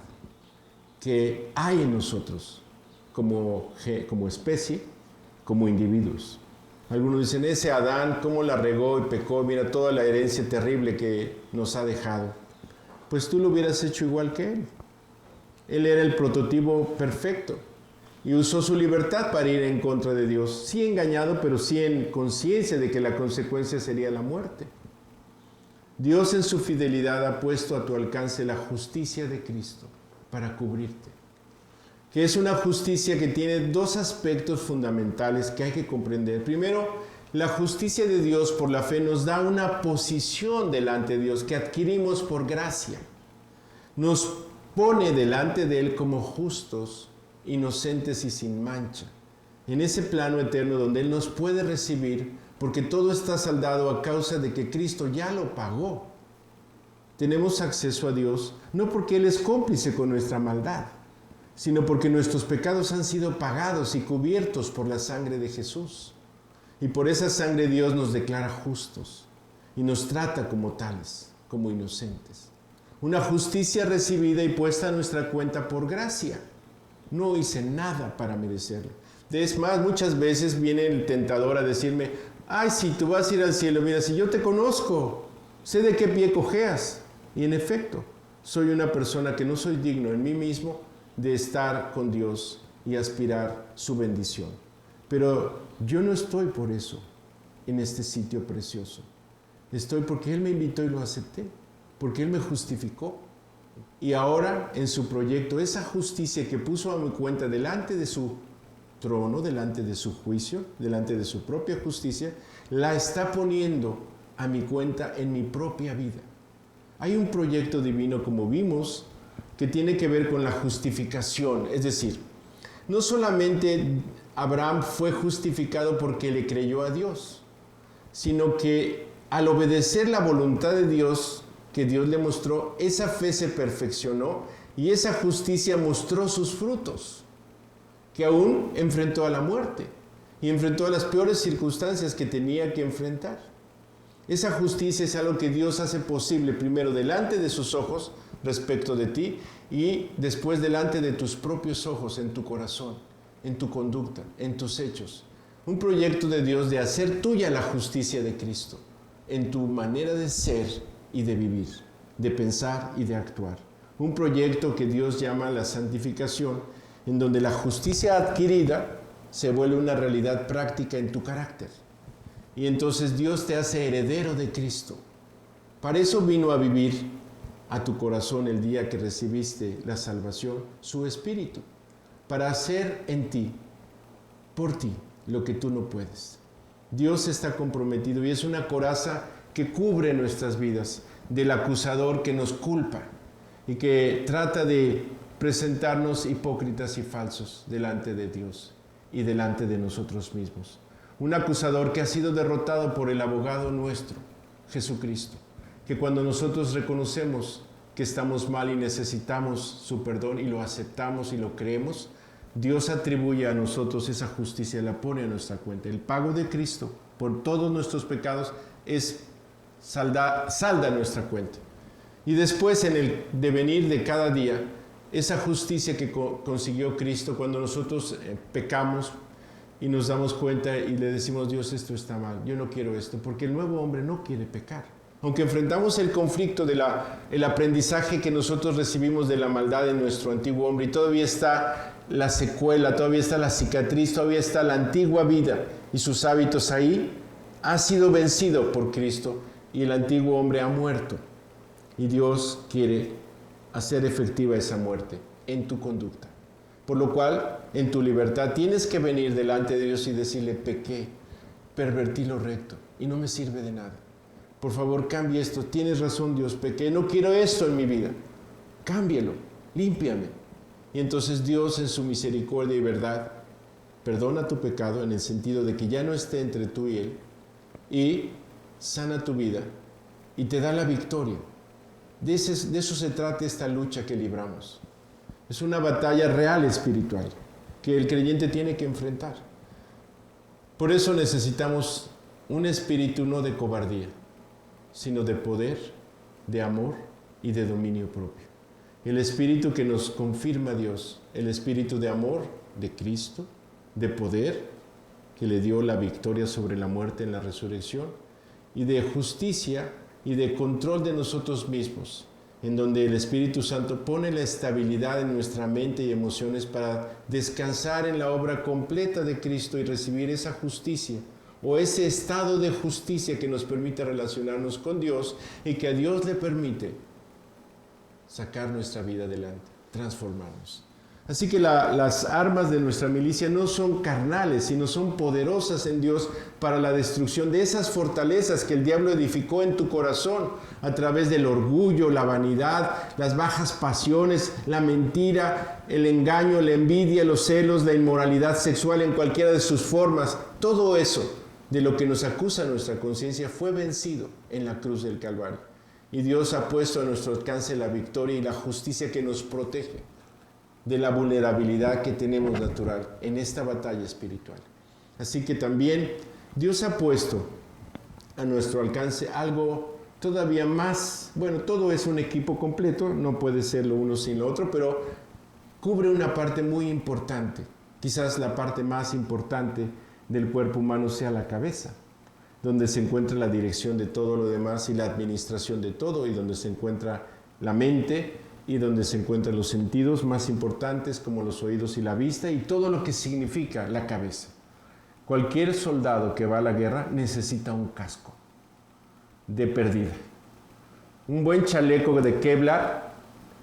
Speaker 1: que hay en nosotros como especie, como individuos. Algunos dicen, ese Adán, cómo la regó y pecó, mira toda la herencia terrible que nos ha dejado. Pues tú lo hubieras hecho igual que él. Él era el prototipo perfecto y usó su libertad para ir en contra de Dios. Sí engañado, pero sí en conciencia de que la consecuencia sería la muerte. Dios en su fidelidad ha puesto a tu alcance la justicia de Cristo para cubrirte, que es una justicia que tiene dos aspectos fundamentales que hay que comprender. Primero, la justicia de Dios por la fe nos da una posición delante de Dios que adquirimos por gracia. Nos pone delante de Él como justos, inocentes y sin mancha, en ese plano eterno donde Él nos puede recibir, porque todo está saldado a causa de que Cristo ya lo pagó. Tenemos acceso a Dios no porque Él es cómplice con nuestra maldad, sino porque nuestros pecados han sido pagados y cubiertos por la sangre de Jesús. Y por esa sangre Dios nos declara justos y nos trata como tales, como inocentes. Una justicia recibida y puesta a nuestra cuenta por gracia. No hice nada para merecerlo. Es más, muchas veces viene el tentador a decirme, ay, si tú vas a ir al cielo, mira, si yo te conozco, sé de qué pie cojeas. Y en efecto, soy una persona que no soy digno en mí mismo de estar con Dios y aspirar su bendición. Pero yo no estoy por eso en este sitio precioso. Estoy porque Él me invitó y lo acepté, porque Él me justificó. Y ahora en su proyecto, esa justicia que puso a mi cuenta delante de su trono, delante de su juicio, delante de su propia justicia, la está poniendo a mi cuenta en mi propia vida. Hay un proyecto divino, como vimos, que tiene que ver con la justificación. Es decir, no solamente Abraham fue justificado porque le creyó a Dios, sino que al obedecer la voluntad de Dios, que Dios le mostró, esa fe se perfeccionó y esa justicia mostró sus frutos, que aún enfrentó a la muerte. y enfrentó a las peores circunstancias que tenía que enfrentar. Esa justicia es algo que Dios hace posible primero delante de sus ojos respecto de ti y después delante de tus propios ojos en tu corazón, en tu conducta, en tus hechos. Un proyecto de Dios de hacer tuya la justicia de Cristo en tu manera de ser y de vivir, de pensar y de actuar. Un proyecto que Dios llama la santificación, en donde la justicia adquirida se vuelve una realidad práctica en tu carácter. Y entonces Dios te hace heredero de Cristo. Para eso vino a vivir a tu corazón el día que recibiste la salvación, su Espíritu, para hacer en ti, por ti, lo que tú no puedes. Dios está comprometido y es una coraza que cubre nuestras vidas del acusador que nos culpa y que trata de presentarnos hipócritas y falsos delante de Dios y delante de nosotros mismos. Un acusador que ha sido derrotado por el abogado nuestro, Jesucristo, que cuando nosotros reconocemos que estamos mal y necesitamos su perdón y lo aceptamos y lo creemos, Dios atribuye a nosotros esa justicia, la pone a nuestra cuenta. El pago de Cristo por todos nuestros pecados es salda nuestra cuenta. Y después en el devenir de cada día, esa justicia que consiguió Cristo cuando nosotros pecamos y nos damos cuenta y le decimos, Dios, esto está mal, yo no quiero esto, porque el nuevo hombre no quiere pecar. Aunque enfrentamos el conflicto del aprendizaje que nosotros recibimos de la maldad en nuestro antiguo hombre y todavía está la secuela, todavía está la cicatriz, todavía está la antigua vida y sus hábitos ahí, ha sido vencido por Cristo y el antiguo hombre ha muerto. Y Dios quiere hacer efectiva esa muerte en tu conducta. Por lo cual, en tu libertad tienes que venir delante de Dios y decirle, pequé, pervertí lo recto y no me sirve de nada. Por favor, cambia esto. Tienes razón, Dios, pequé, no quiero esto en mi vida. Cámbialo, límpiame. Y entonces Dios en su misericordia y verdad perdona tu pecado en el sentido de que ya no esté entre tú y Él y sana tu vida y te da la victoria. De eso se trata esta lucha que libramos. Es una batalla real espiritual que el creyente tiene que enfrentar. Por eso necesitamos un espíritu no de cobardía, sino de poder, de amor y de dominio propio. El espíritu que nos confirma Dios, el espíritu de amor de Cristo, de poder, que le dio la victoria sobre la muerte en la resurrección, y de justicia y de control de nosotros mismos, en donde el Espíritu Santo pone la estabilidad en nuestra mente y emociones para descansar en la obra completa de Cristo y recibir esa justicia o ese estado de justicia que nos permite relacionarnos con Dios y que a Dios le permite sacar nuestra vida adelante, transformarnos. Así que las armas de nuestra milicia no son carnales, sino son poderosas en Dios para la destrucción de esas fortalezas que el diablo edificó en tu corazón a través del orgullo, la vanidad, las bajas pasiones, la mentira, el engaño, la envidia, los celos, la inmoralidad sexual en cualquiera de sus formas. Todo eso de lo que nos acusa nuestra conciencia fue vencido en la cruz del Calvario. Y Dios ha puesto a nuestro alcance la victoria y la justicia que nos protege de la vulnerabilidad que tenemos natural en esta batalla espiritual. Así que también Dios ha puesto a nuestro alcance algo todavía más, bueno, todo es un equipo completo, no puede ser lo uno sin lo otro, pero cubre una parte muy importante. Quizás la parte más importante del cuerpo humano sea la cabeza, donde se encuentra la dirección de todo lo demás y la administración de todo, y donde se encuentra la mente, y donde se encuentran los sentidos más importantes como los oídos y la vista y todo lo que significa la cabeza. Cualquier soldado que va a la guerra necesita un casco de perdida. Un buen chaleco de Kevlar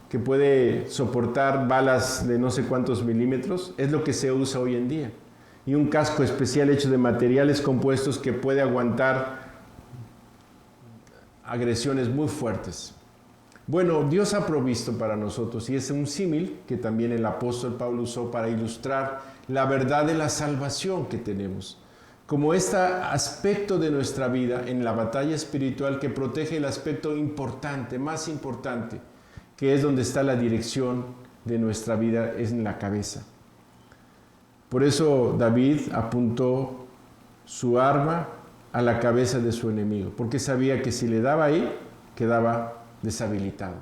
Speaker 1: que puede soportar balas de no sé cuántos milímetros es lo que se usa hoy en día. Y un casco especial hecho de materiales compuestos que puede aguantar agresiones muy fuertes. Bueno, Dios ha provisto para nosotros, y es un símil que también el apóstol Pablo usó para ilustrar la verdad de la salvación que tenemos, como este aspecto de nuestra vida en la batalla espiritual que protege el aspecto importante, más importante, que es donde está la dirección de nuestra vida, es en la cabeza. Por eso David apuntó su arma a la cabeza de su enemigo, porque sabía que si le daba ahí, quedaba deshabilitado.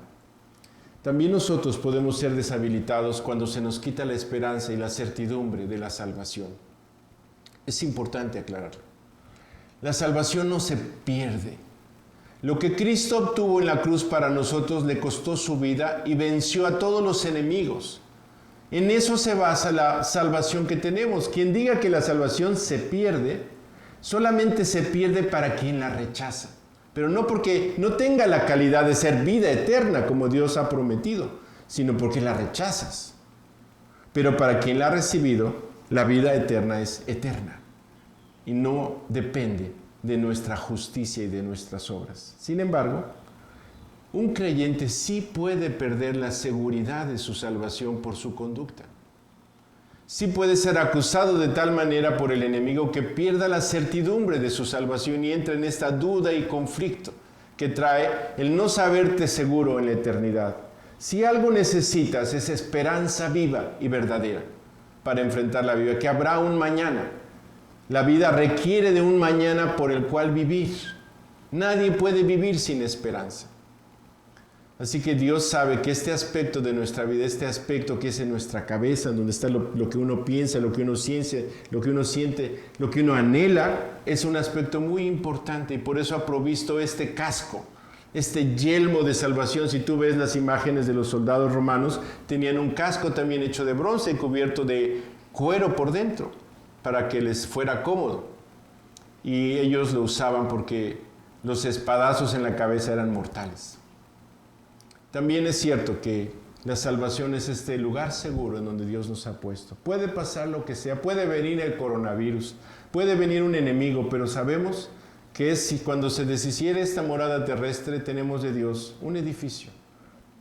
Speaker 1: También nosotros podemos ser deshabilitados cuando se nos quita la esperanza y la certidumbre de la salvación. Es importante aclararlo. La salvación no se pierde. Lo que Cristo obtuvo en la cruz para nosotros le costó su vida y venció a todos los enemigos. En eso se basa la salvación que tenemos. Quien diga que la salvación se pierde, solamente se pierde para quien la rechaza. Pero no porque no tenga la calidad de ser vida eterna como Dios ha prometido, sino porque la rechazas. Pero para quien la ha recibido, la vida eterna es eterna y no depende de nuestra justicia y de nuestras obras. Sin embargo, un creyente sí puede perder la seguridad de su salvación por su conducta. Sí puede ser acusado de tal manera por el enemigo que pierda la certidumbre de su salvación y entra en esta duda y conflicto que trae el no saberte seguro en la eternidad. Si algo necesitas es esperanza viva y verdadera para enfrentar la vida, que habrá un mañana. La vida requiere de un mañana por el cual vivir. Nadie puede vivir sin esperanza. Así que Dios sabe que este aspecto de nuestra vida, este aspecto que es en nuestra cabeza, donde está lo que uno piensa, lo que uno siente, lo que uno anhela, es un aspecto muy importante y por eso ha provisto este casco, este yelmo de salvación. Si tú ves las imágenes de los soldados romanos, tenían un casco también hecho de bronce y cubierto de cuero por dentro para que les fuera cómodo. Y ellos lo usaban porque los espadazos en la cabeza eran mortales. También es cierto que la salvación es este lugar seguro en donde Dios nos ha puesto. Puede pasar lo que sea, puede venir el coronavirus, puede venir un enemigo, pero sabemos que cuando se deshiciere esta morada terrestre, tenemos de Dios un edificio,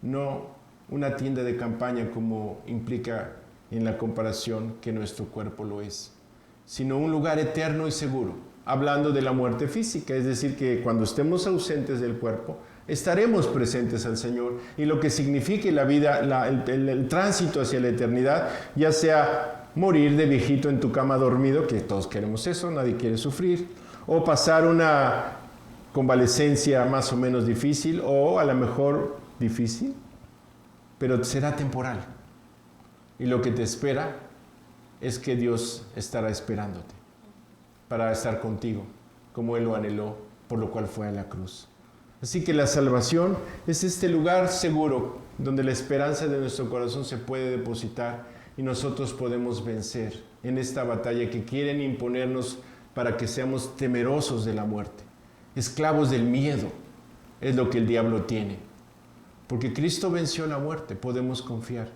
Speaker 1: no una tienda de campaña como implica en la comparación que nuestro cuerpo lo es, sino un lugar eterno y seguro, hablando de la muerte física, es decir, que cuando estemos ausentes del cuerpo, estaremos presentes al Señor, y lo que signifique la vida, el tránsito hacia la eternidad, ya sea morir de viejito en tu cama dormido, que todos queremos eso, nadie quiere sufrir, o pasar una convalecencia más o menos difícil, o a lo mejor difícil, pero será temporal. Y lo que te espera es que Dios estará esperándote para estar contigo, como Él lo anheló, por lo cual fue a la cruz. Así que la salvación es este lugar seguro donde la esperanza de nuestro corazón se puede depositar y nosotros podemos vencer en esta batalla que quieren imponernos para que seamos temerosos de la muerte. Esclavos del miedo es lo que el diablo tiene. Porque Cristo venció la muerte, podemos confiar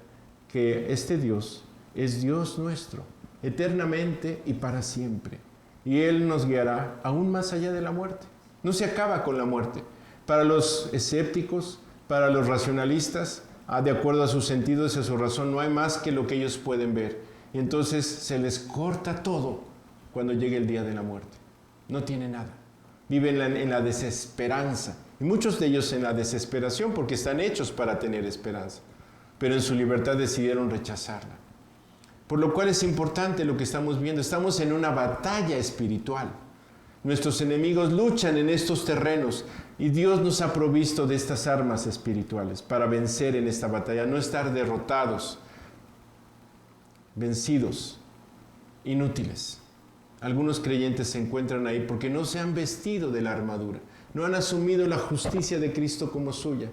Speaker 1: que este Dios es Dios nuestro, eternamente y para siempre. Y Él nos guiará aún más allá de la muerte. No se acaba con la muerte. Para los escépticos, para los racionalistas, de acuerdo a sus sentidos y a su razón, no hay más que lo que ellos pueden ver. Y entonces se les corta todo cuando llegue el día de la muerte. No tiene nada. Viven en la desesperanza. Y muchos de ellos en la desesperación porque están hechos para tener esperanza. Pero en su libertad decidieron rechazarla. Por lo cual es importante lo que estamos viendo. Estamos en una batalla espiritual. Nuestros enemigos luchan en estos terrenos y Dios nos ha provisto de estas armas espirituales para vencer en esta batalla, no estar derrotados, vencidos, inútiles. Algunos creyentes se encuentran ahí porque no se han vestido de la armadura, no han asumido la justicia de Cristo como suya,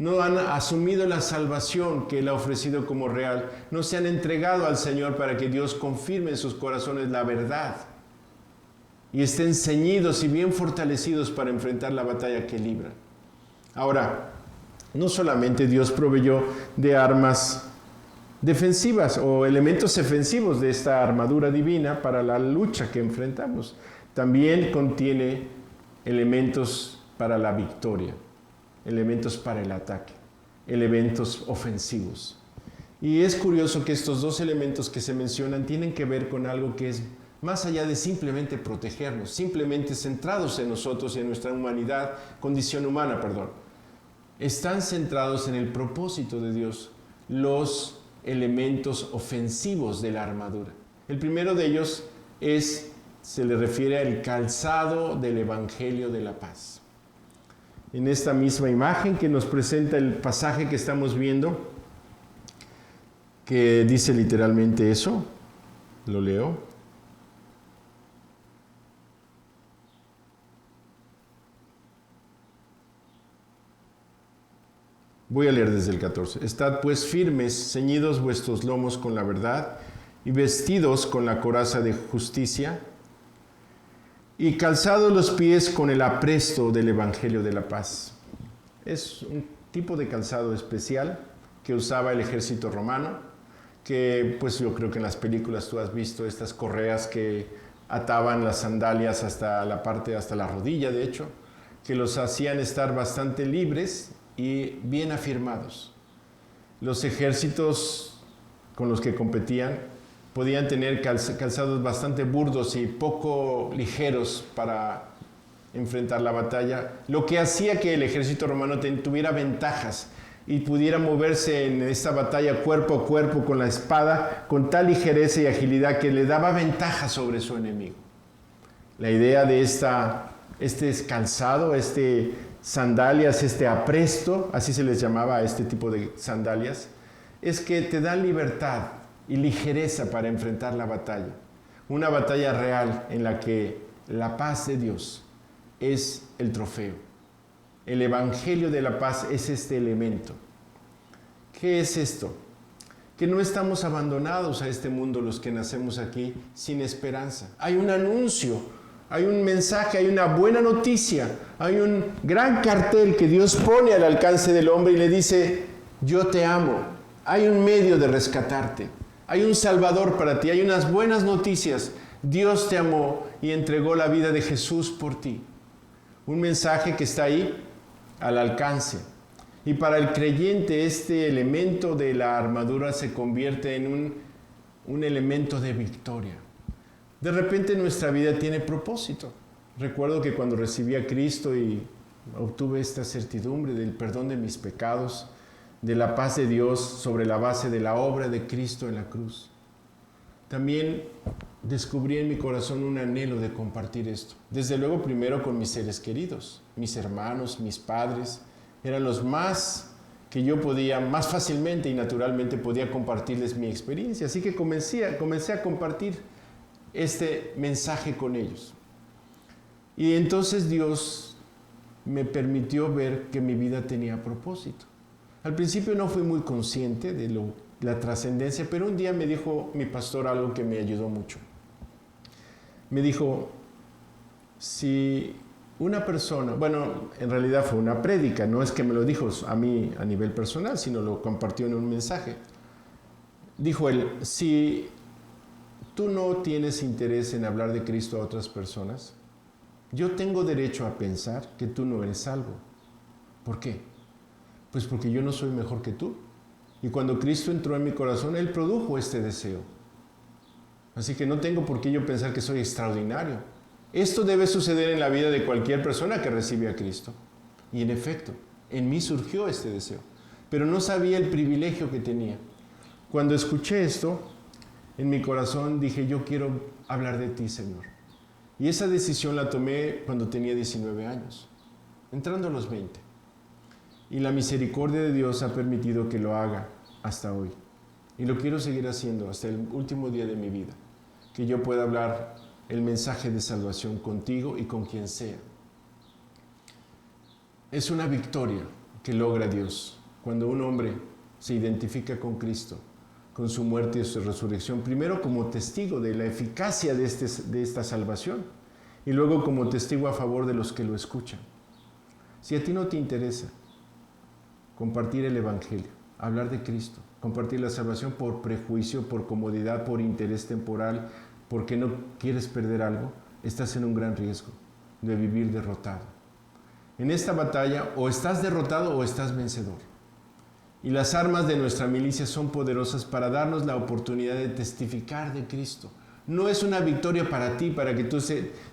Speaker 1: no han asumido la salvación que Él ha ofrecido como real, no se han entregado al Señor para que Dios confirme en sus corazones la verdad y estén ceñidos y bien fortalecidos para enfrentar la batalla que libran. Ahora, no solamente Dios proveyó de armas defensivas o elementos defensivos de esta armadura divina para la lucha que enfrentamos, también contiene elementos para la victoria, elementos para el ataque, elementos ofensivos. Y es curioso que estos dos elementos que se mencionan tienen que ver con algo que es más allá de simplemente protegernos, simplemente centrados en nosotros y en nuestra humanidad, condición humana, están centrados en el propósito de Dios, los elementos ofensivos de la armadura. El primero de ellos se le refiere al calzado del Evangelio de la paz. En esta misma imagen que nos presenta el pasaje que estamos viendo, que dice literalmente eso, lo leo. Voy a leer desde el 14. Estad pues firmes, ceñidos vuestros lomos con la verdad y vestidos con la coraza de justicia y calzados los pies con el apresto del Evangelio de la paz. Es un tipo de calzado especial que usaba el ejército romano, que pues yo creo que en las películas tú has visto estas correas que ataban las sandalias hasta la rodilla, de hecho, que los hacían estar bastante libres y bien afirmados. Los ejércitos con los que competían podían tener calzados bastante burdos y poco ligeros para enfrentar la batalla, lo que hacía que el ejército romano tuviera ventajas y pudiera moverse en esta batalla cuerpo a cuerpo con la espada con tal ligereza y agilidad que le daba ventaja sobre su enemigo. La idea de este calzado, sandalias, apresto, así se les llamaba a este tipo de sandalias, es que te dan libertad y ligereza para enfrentar la batalla. Una batalla real en la que la paz de Dios es el trofeo. El Evangelio de la paz es este elemento. ¿Qué es esto? Que no estamos abandonados a este mundo los que nacemos aquí sin esperanza. Hay un anuncio, hay un mensaje, hay una buena noticia, hay un gran cartel que Dios pone al alcance del hombre y le dice, yo te amo, hay un medio de rescatarte, hay un Salvador para ti, hay unas buenas noticias. Dios te amó y entregó la vida de Jesús por ti. Un mensaje que está ahí al alcance. Y para el creyente este elemento de la armadura se convierte en un elemento de victoria. De repente nuestra vida tiene propósito. Recuerdo que cuando recibí a Cristo y obtuve esta certidumbre del perdón de mis pecados, de la paz de Dios sobre la base de la obra de Cristo en la cruz, también descubrí en mi corazón un anhelo de compartir esto. Desde luego primero con mis seres queridos, mis hermanos, mis padres, eran los más que yo podía, más fácilmente y naturalmente podía compartirles mi experiencia. Así que comencé a compartir este mensaje con ellos. Y entonces Dios me permitió ver que mi vida tenía propósito. Al principio no fui muy consciente de la trascendencia, pero un día me dijo mi pastor algo que me ayudó mucho. Me dijo, si una persona, bueno, en realidad fue una prédica, no es que me lo dijo a mí a nivel personal, sino lo compartió en un mensaje. Dijo él, si tú no tienes interés en hablar de Cristo a otras personas, yo tengo derecho a pensar que tú no eres salvo. ¿Por qué? Pues porque yo no soy mejor que tú. Y cuando Cristo entró en mi corazón, Él produjo este deseo. Así que no tengo por qué yo pensar que soy extraordinario. Esto debe suceder en la vida de cualquier persona que recibe a Cristo. Y en efecto, en mí surgió este deseo. Pero no sabía el privilegio que tenía. Cuando escuché esto, en mi corazón dije, yo quiero hablar de ti, Señor. Y esa decisión la tomé cuando tenía 19 años, entrando a los 20. Y la misericordia de Dios ha permitido que lo haga hasta hoy. Y lo quiero seguir haciendo hasta el último día de mi vida. Que yo pueda hablar el mensaje de salvación contigo y con quien sea. Es una victoria que logra Dios cuando un hombre se identifica con Cristo, con su muerte y su resurrección, primero como testigo de la eficacia de esta salvación y luego como testigo a favor de los que lo escuchan. Si a ti no te interesa compartir el Evangelio, hablar de Cristo, compartir la salvación por prejuicio, por comodidad, por interés temporal, porque no quieres perder algo, estás en un gran riesgo de vivir derrotado. En esta batalla o estás derrotado o estás vencedor. Y las armas de nuestra milicia son poderosas para darnos la oportunidad de testificar de Cristo. No es una victoria para ti, para que tú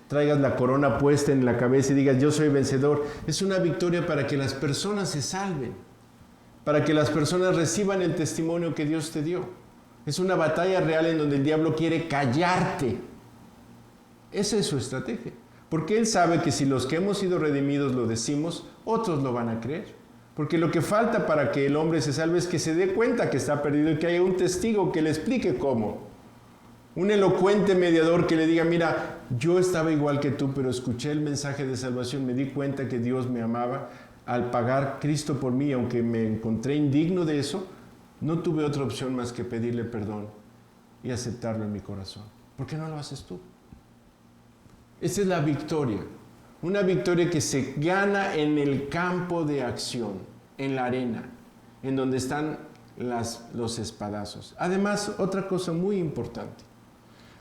Speaker 1: traigas la corona puesta en la cabeza y digas, yo soy vencedor. Es una victoria para que las personas se salven, para que las personas reciban el testimonio que Dios te dio. Es una batalla real en donde el diablo quiere callarte. Esa es su estrategia. Porque él sabe que si los que hemos sido redimidos lo decimos, otros lo van a creer. Porque lo que falta para que el hombre se salve es que se dé cuenta que está perdido y que haya un testigo que le explique cómo. Un elocuente mediador que le diga, mira, yo estaba igual que tú, pero escuché el mensaje de salvación, me di cuenta que Dios me amaba al pagar Cristo por mí, aunque me encontré indigno de eso, no tuve otra opción más que pedirle perdón y aceptarlo en mi corazón. ¿Por qué no lo haces tú? Esa es la victoria. Una victoria que se gana en el campo de acción, en la arena, en donde están los espadazos. Además, otra cosa muy importante.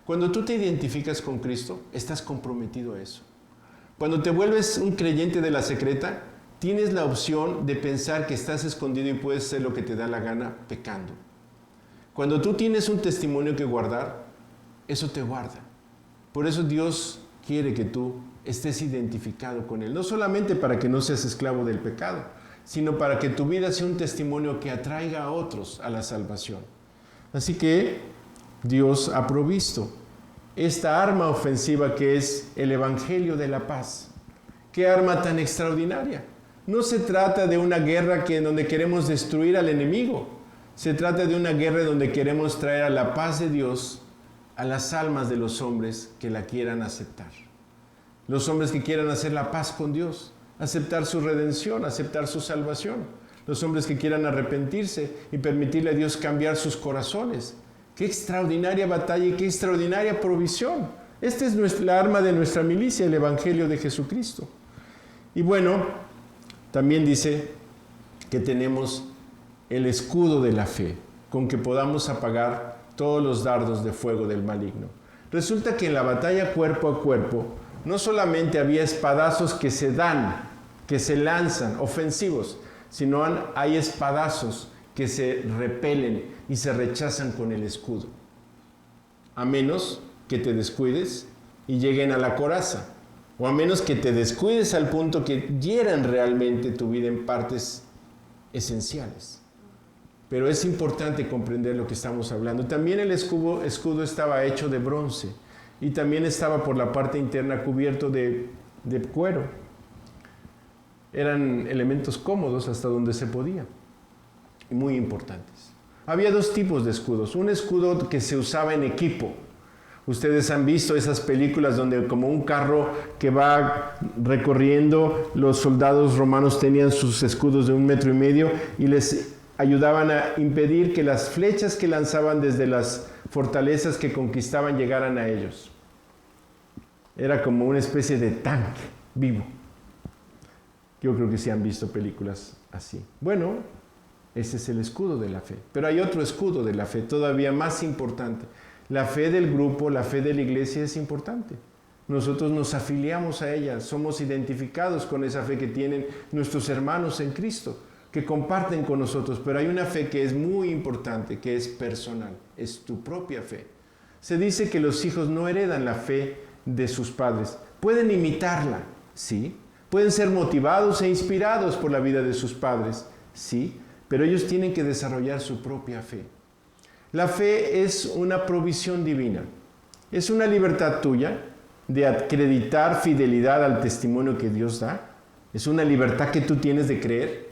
Speaker 1: Cuando tú te identificas con Cristo, estás comprometido a eso. Cuando te vuelves un creyente de la secreta, tienes la opción de pensar que estás escondido y puedes hacer lo que te da la gana pecando. Cuando tú tienes un testimonio que guardar, eso te guarda. Por eso Dios quiere que tú estés identificado con Él. No solamente para que no seas esclavo del pecado, sino para que tu vida sea un testimonio que atraiga a otros a la salvación. Así que Dios ha provisto esta arma ofensiva que es el Evangelio de la paz. ¡Qué arma tan extraordinaria! No se trata de una guerra en donde queremos destruir al enemigo. Se trata de una guerra donde queremos traer a la paz de Dios a las almas de los hombres que la quieran aceptar. Los hombres que quieran hacer la paz con Dios, aceptar su redención, aceptar su salvación. Los hombres que quieran arrepentirse y permitirle a Dios cambiar sus corazones. ¡Qué extraordinaria batalla y qué extraordinaria provisión! Esta es la arma de nuestra milicia, el Evangelio de Jesucristo. Y bueno, también dice que tenemos el escudo de la fe, con que podamos apagar todos los dardos de fuego del maligno. Resulta que en la batalla cuerpo a cuerpo, no solamente había espadazos que se dan, que se lanzan, ofensivos, sino hay espadazos que se repelen y se rechazan con el escudo. A menos que te descuides y lleguen a la coraza, o a menos que te descuides al punto que hieran realmente tu vida en partes esenciales. Pero es importante comprender lo que estamos hablando. También el escudo estaba hecho de bronce y también estaba por la parte interna cubierto de cuero. Eran elementos cómodos hasta donde se podía y muy importantes. Había dos tipos de escudos. Un escudo que se usaba en equipo. Ustedes han visto esas películas donde como un carro que va recorriendo, los soldados romanos tenían sus escudos de 1,5 metros y les ayudaban a impedir que las flechas que lanzaban desde las fortalezas que conquistaban llegaran a ellos. Era como una especie de tanque vivo. Yo creo que sí han visto películas así. Bueno, ese es el escudo de la fe. Pero hay otro escudo de la fe, todavía más importante. La fe del grupo, la fe de la iglesia es importante. Nosotros nos afiliamos a ella, somos identificados con esa fe que tienen nuestros hermanos en Cristo, que comparten con nosotros, pero hay una fe que es muy importante, que es personal, es tu propia fe. Se dice que los hijos no heredan la fe de sus padres, pueden imitarla, sí, pueden ser motivados e inspirados por la vida de sus padres, sí, pero ellos tienen que desarrollar su propia fe. La fe es una provisión divina, es una libertad tuya de acreditar fidelidad al testimonio que Dios da, es una libertad que tú tienes de creer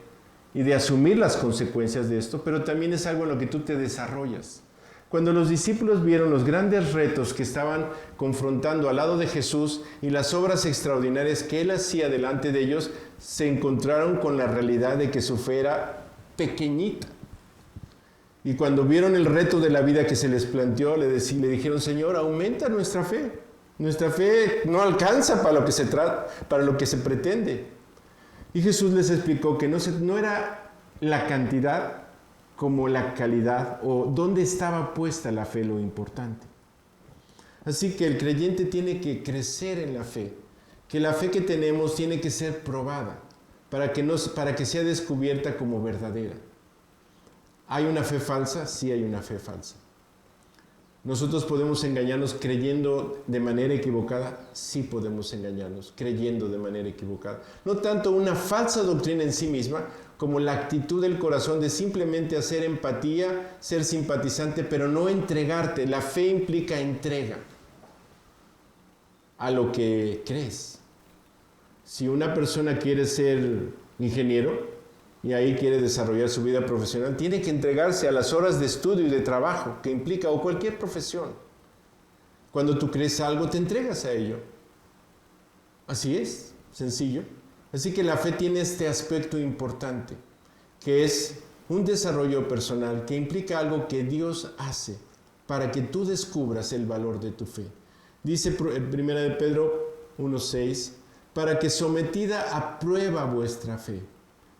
Speaker 1: y de asumir las consecuencias de esto, pero también es algo en lo que tú te desarrollas. Cuando los discípulos vieron los grandes retos que estaban confrontando al lado de Jesús y las obras extraordinarias que Él hacía delante de ellos, se encontraron con la realidad de que su fe era pequeñita. Y cuando vieron el reto de la vida que se les planteó, le dijeron, Señor, aumenta nuestra fe. Nuestra fe no alcanza para lo que se trata, para lo que se pretende. Y Jesús les explicó que no era la cantidad como la calidad o dónde estaba puesta la fe lo importante. Así que el creyente tiene que crecer en la fe, que la fe que tenemos tiene que ser probada para que sea descubierta como verdadera. ¿Hay una fe falsa? Sí hay una fe falsa. ¿Nosotros podemos engañarnos creyendo de manera equivocada? Sí podemos engañarnos creyendo de manera equivocada. No tanto una falsa doctrina en sí misma, como la actitud del corazón de simplemente hacer empatía, ser simpatizante, pero no entregarte. La fe implica entrega a lo que crees. Si una persona quiere ser ingeniero y ahí quiere desarrollar su vida profesional, tiene que entregarse a las horas de estudio y de trabajo que implica, o cualquier profesión. Cuando tú crees algo, te entregas a ello. Así es, sencillo. Así que la fe tiene este aspecto importante, que es un desarrollo personal que implica algo que Dios hace para que tú descubras el valor de tu fe. Dice 1 de Pedro 1:6, para que sometida a prueba vuestra fe,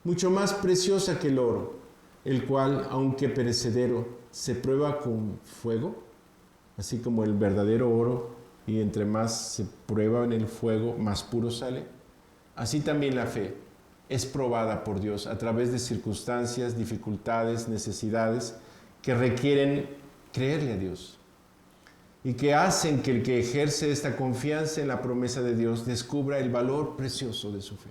Speaker 1: mucho más preciosa que el oro, el cual, aunque perecedero, se prueba con fuego, así como el verdadero oro, y entre más se prueba en el fuego, más puro sale. Así también la fe es probada por Dios a través de circunstancias, dificultades, necesidades que requieren creerle a Dios y que hacen que el que ejerce esta confianza en la promesa de Dios descubra el valor precioso de su fe.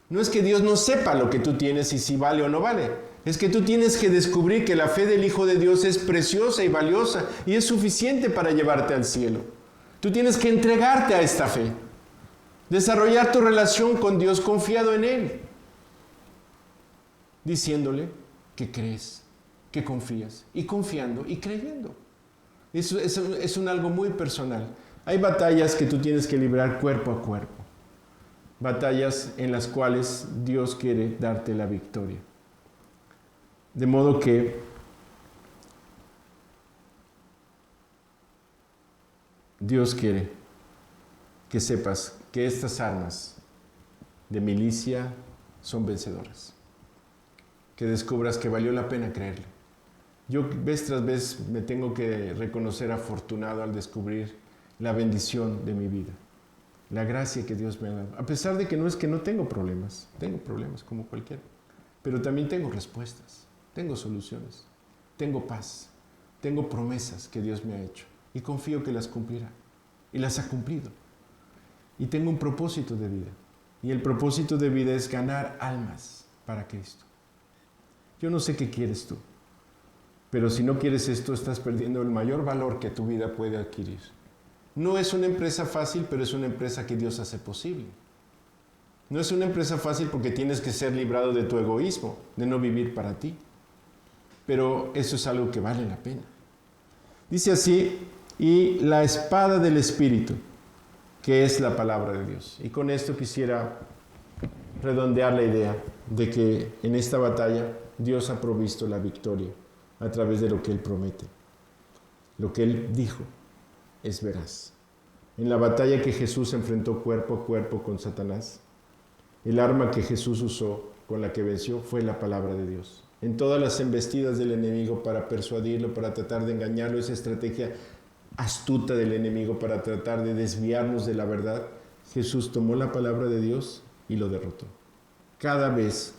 Speaker 1: No es que Dios no sepa lo que tú tienes y si vale o no vale. Es que tú tienes que descubrir que la fe del Hijo de Dios es preciosa y valiosa y es suficiente para llevarte al cielo. Tú tienes que entregarte a esta fe. Desarrollar tu relación con Dios confiado en Él. Diciéndole que crees, que confías y confiando y creyendo. Eso es algo muy personal. Hay batallas que tú tienes que librar cuerpo a cuerpo. Batallas en las cuales Dios quiere darte la victoria. De modo que Dios quiere que sepas que estas armas de milicia son vencedoras. Que descubras que valió la pena creerle. Yo vez tras vez me tengo que reconocer afortunado al descubrir la bendición de mi vida. La gracia que Dios me ha dado. A pesar de que no es que no tengo problemas como cualquiera. Pero también tengo respuestas, tengo soluciones, tengo paz, tengo promesas que Dios me ha hecho. Y confío que las cumplirá. Y las ha cumplido. Y tengo un propósito de vida. Y el propósito de vida es ganar almas para Cristo. Yo no sé qué quieres tú. Pero si no quieres esto, estás perdiendo el mayor valor que tu vida puede adquirir. No es una empresa fácil, pero es una empresa que Dios hace posible. No es una empresa fácil porque tienes que ser librado de tu egoísmo, de no vivir para ti. Pero eso es algo que vale la pena. Dice así, y la espada del Espíritu, que es la palabra de Dios. Y con esto quisiera redondear la idea de que en esta batalla Dios ha provisto la victoria a través de lo que Él promete. Lo que Él dijo es veraz. En la batalla que Jesús enfrentó cuerpo a cuerpo con Satanás, el arma que Jesús usó, con la que venció, fue la palabra de Dios. En todas las embestidas del enemigo para persuadirlo, para tratar de engañarlo, esa estrategia astuta del enemigo para tratar de desviarnos de la verdad, Jesús tomó la palabra de Dios y lo derrotó. Cada vez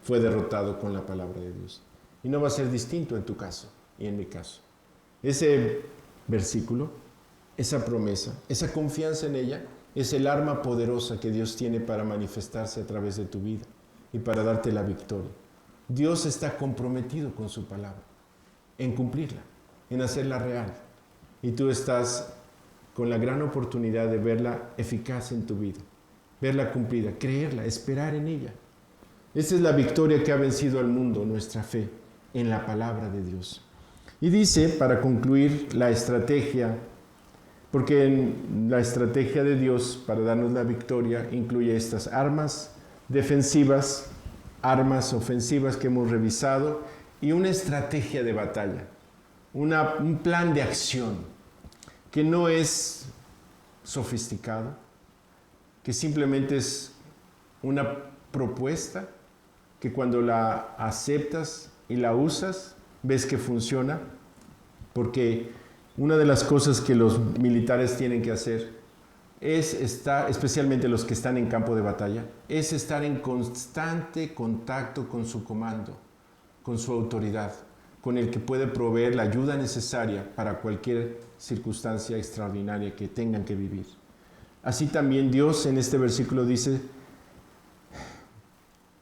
Speaker 1: fue derrotado con la palabra de Dios. Y no va a ser distinto en tu caso y en mi caso. Ese versículo, esa promesa, esa confianza en ella, es el arma poderosa que Dios tiene para manifestarse a través de tu vida y para darte la victoria. Dios está comprometido con su palabra, en cumplirla, en hacerla real. Y tú estás con la gran oportunidad de verla eficaz en tu vida, verla cumplida, creerla, esperar en ella. Esa es la victoria que ha vencido al mundo, nuestra fe en la palabra de Dios. Y dice, para concluir, la estrategia, porque la estrategia de Dios para darnos la victoria incluye estas armas defensivas, armas ofensivas que hemos revisado y una estrategia de batalla, un plan de acción que no es sofisticado, que simplemente es una propuesta que cuando la aceptas y la usas, ves que funciona, porque una de las cosas que los militares tienen que hacer es estar, especialmente los que están en campo de batalla, es estar en constante contacto con su comando, con su autoridad, con el que puede proveer la ayuda necesaria para cualquier circunstancia extraordinaria que tengan que vivir. Así también Dios en este versículo dice,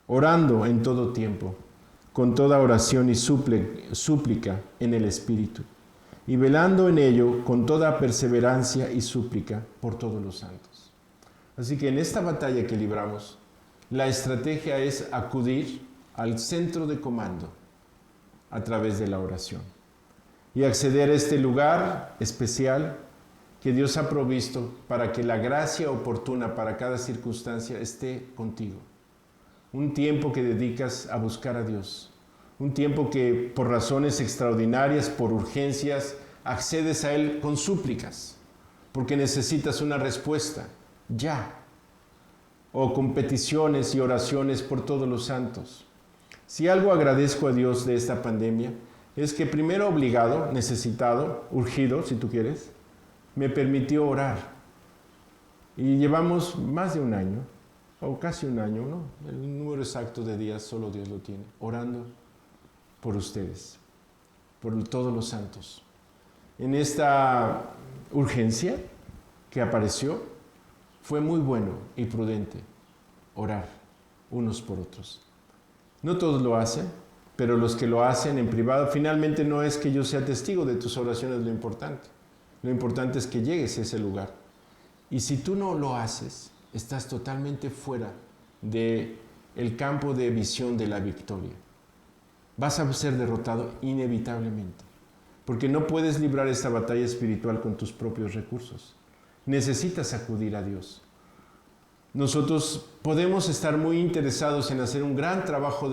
Speaker 1: orando en todo tiempo, con toda oración y súplica en el Espíritu, y velando en ello con toda perseverancia y súplica por todos los santos. Así que en esta batalla que libramos, la estrategia es acudir al centro de comando a través de la oración y acceder a este lugar especial que Dios ha provisto para que la gracia oportuna para cada circunstancia esté contigo. Un tiempo que dedicas a buscar a Dios. Un tiempo que por razones extraordinarias, por urgencias, accedes a Él con súplicas, porque necesitas una respuesta, ya. O con peticiones y oraciones por todos los santos. Si algo agradezco a Dios de esta pandemia, es que primero obligado, necesitado, urgido, si tú quieres, me permitió orar. Y llevamos más de un año, o casi un año, ¿no? El número exacto de días solo Dios lo tiene, orando por ustedes, por todos los santos. En esta urgencia que apareció, fue muy bueno y prudente orar unos por otros. No todos lo hacen, pero los que lo hacen en privado, finalmente no es que yo sea testigo de tus oraciones lo importante. Lo importante es que llegues a ese lugar. Y si tú no lo haces, estás totalmente fuera del campo de visión de la victoria. Vas a ser derrotado inevitablemente, porque no puedes librar esta batalla espiritual con tus propios recursos. Necesitas acudir a Dios. Nosotros podemos estar muy interesados en hacer un gran trabajo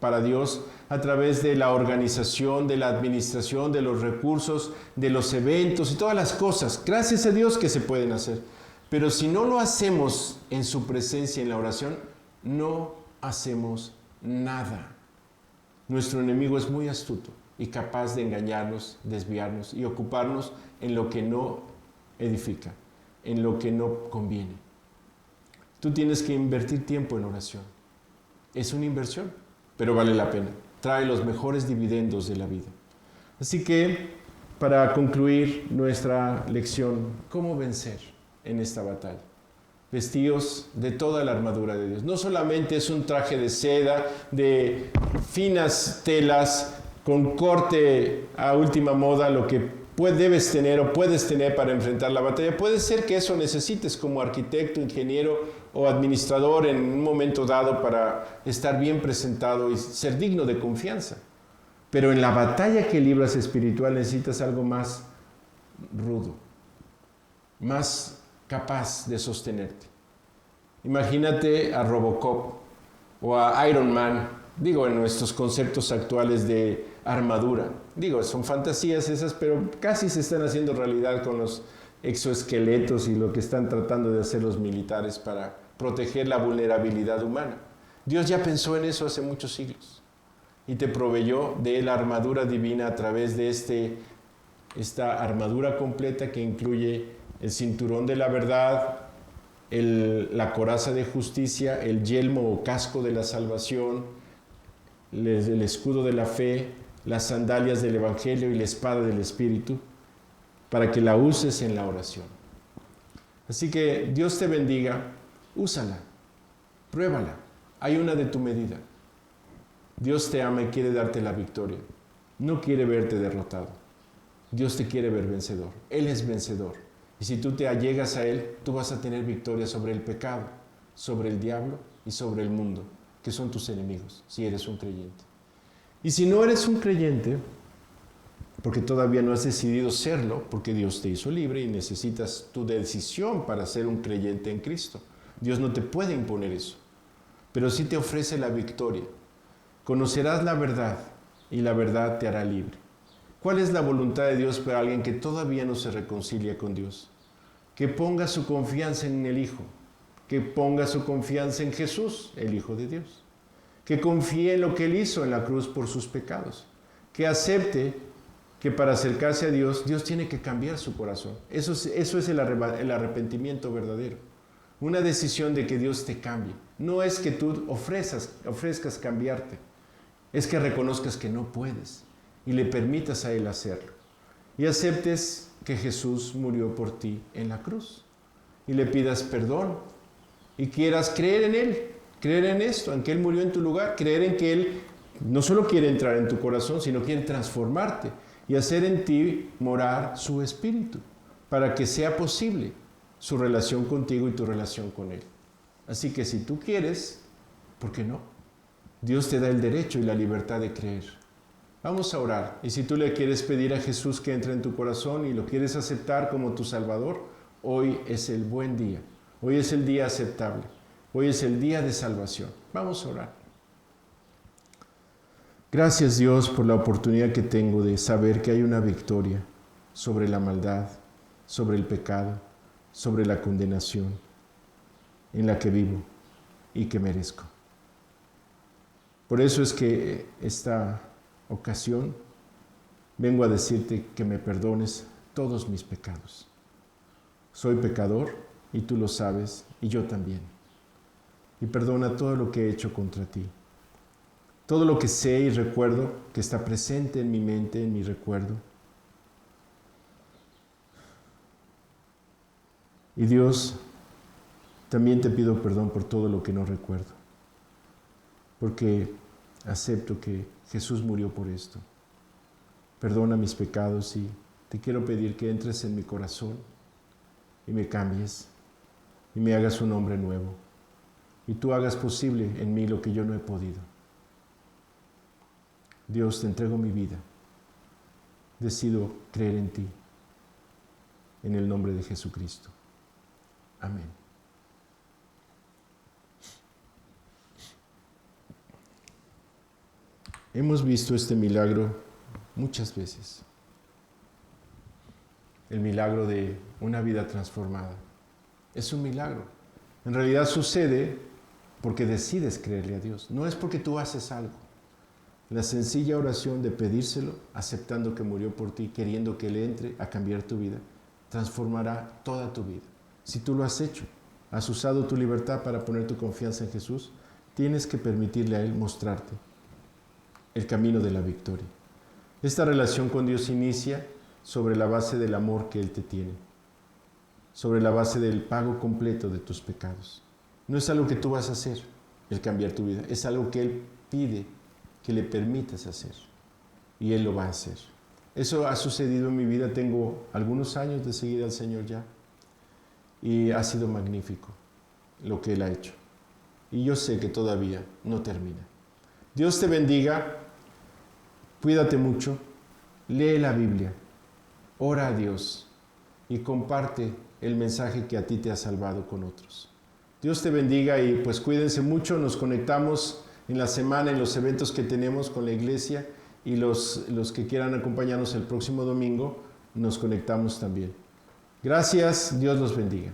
Speaker 1: para Dios a través de la organización, de la administración, de los recursos, de los eventos y todas las cosas. Gracias a Dios que se pueden hacer. Pero si no lo hacemos en su presencia en la oración, no hacemos nada. Nuestro enemigo es muy astuto y capaz de engañarnos, desviarnos y ocuparnos en lo que no edifica, en lo que no conviene. Tú tienes que invertir tiempo en oración. Es una inversión, pero vale la pena. Trae los mejores dividendos de la vida. Así que, para concluir nuestra lección, ¿cómo vencer en esta batalla? Vestidos de toda la armadura de Dios. No solamente es un traje de seda, de finas telas, con corte a última moda, lo que debes tener o puedes tener para enfrentar la batalla. Puede ser que eso necesites como arquitecto, ingeniero o administrador en un momento dado para estar bien presentado y ser digno de confianza. Pero en la batalla que libras espiritual necesitas algo más rudo, más capaz de sostenerte. Imagínate a Robocop o a Iron Man, digo, en nuestros conceptos actuales de armadura. Digo, son fantasías esas, pero casi se están haciendo realidad con los exoesqueletos y lo que están tratando de hacer los militares para proteger la vulnerabilidad humana. Dios ya pensó en eso hace muchos siglos y te proveyó de la armadura divina a través de esta armadura completa que incluye el cinturón de la verdad, la coraza de justicia, el yelmo o casco de la salvación, el escudo de la fe, las sandalias del Evangelio y la espada del Espíritu, para que la uses en la oración. Así que Dios te bendiga, úsala, pruébala, hay una de tu medida. Dios te ama y quiere darte la victoria, no quiere verte derrotado. Dios te quiere ver vencedor, Él es vencedor. Y si tú te allegas a Él, tú vas a tener victoria sobre el pecado, sobre el diablo y sobre el mundo, que son tus enemigos, si eres un creyente. Y si no eres un creyente, porque todavía no has decidido serlo, porque Dios te hizo libre y necesitas tu decisión para ser un creyente en Cristo. Dios no te puede imponer eso, pero sí te ofrece la victoria. Conocerás la verdad y la verdad te hará libre. ¿Cuál es la voluntad de Dios para alguien que todavía no se reconcilia con Dios? Que ponga su confianza en el Hijo, que ponga su confianza en Jesús, el Hijo de Dios. Que confíe en lo que Él hizo en la cruz por sus pecados, que acepte que para acercarse a Dios, Dios tiene que cambiar su corazón. Eso es el arrepentimiento verdadero, una decisión de que Dios te cambie. No es que tú ofrezcas cambiarte, es que reconozcas que no puedes y le permitas a Él hacerlo. Y aceptes que Jesús murió por ti en la cruz. Y le pidas perdón. Y quieras creer en Él, creer en esto, en que Él murió en tu lugar, creer en que Él no solo quiere entrar en tu corazón, sino quiere transformarte y hacer en ti morar su Espíritu, para que sea posible su relación contigo y tu relación con Él. Así que si tú quieres, ¿por qué no? Dios te da el derecho y la libertad de creer. Vamos a orar. Y si tú le quieres pedir a Jesús que entre en tu corazón y lo quieres aceptar como tu Salvador, hoy es el buen día. Hoy es el día aceptable. Hoy es el día de salvación. Vamos a orar. Gracias, Dios, por la oportunidad que tengo de saber que hay una victoria sobre la maldad, sobre el pecado, sobre la condenación en la que vivo y que merezco. Por eso es que esta ocasión vengo a decirte que me perdones todos mis pecados. Soy pecador y tú lo sabes y yo también. Y perdona todo lo que he hecho contra ti. Todo lo que sé y recuerdo que está presente en mi mente, en mi recuerdo. Y Dios, también te pido perdón por todo lo que no recuerdo. Porque acepto que Jesús murió por esto. Perdona mis pecados y te quiero pedir que entres en mi corazón y me cambies y me hagas un hombre nuevo. Y tú hagas posible en mí lo que yo no he podido. Dios, te entrego mi vida. Decido creer en ti. En el nombre de Jesucristo. Amén. Hemos visto este milagro muchas veces. El milagro de una vida transformada. Es un milagro. En realidad sucede porque decides creerle a Dios. No es porque tú haces algo. La sencilla oración de pedírselo, aceptando que murió por ti, queriendo que Él entre a cambiar tu vida, transformará toda tu vida. Si tú lo has hecho, has usado tu libertad para poner tu confianza en Jesús, tienes que permitirle a Él mostrarte el camino de la victoria. Esta relación con Dios inicia sobre la base del amor que Él te tiene, sobre la base del pago completo de tus pecados. No es algo que tú vas a hacer, el cambiar tu vida, es algo que Él pide que le permitas hacer, y Él lo va a hacer. Eso ha sucedido en mi vida, tengo algunos años de seguir al Señor ya, y ha sido magnífico lo que Él ha hecho. Y yo sé que todavía no termina. Dios te bendiga, cuídate mucho, lee la Biblia, ora a Dios y comparte el mensaje que a ti te ha salvado con otros. Dios te bendiga y pues cuídense mucho, nos conectamos en la semana en los eventos que tenemos con la iglesia y los que quieran acompañarnos el próximo domingo, nos conectamos también. Gracias, Dios los bendiga.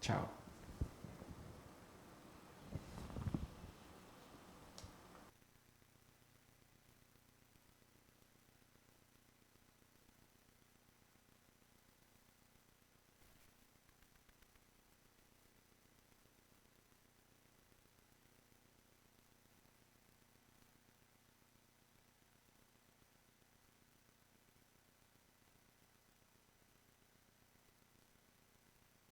Speaker 1: Chao.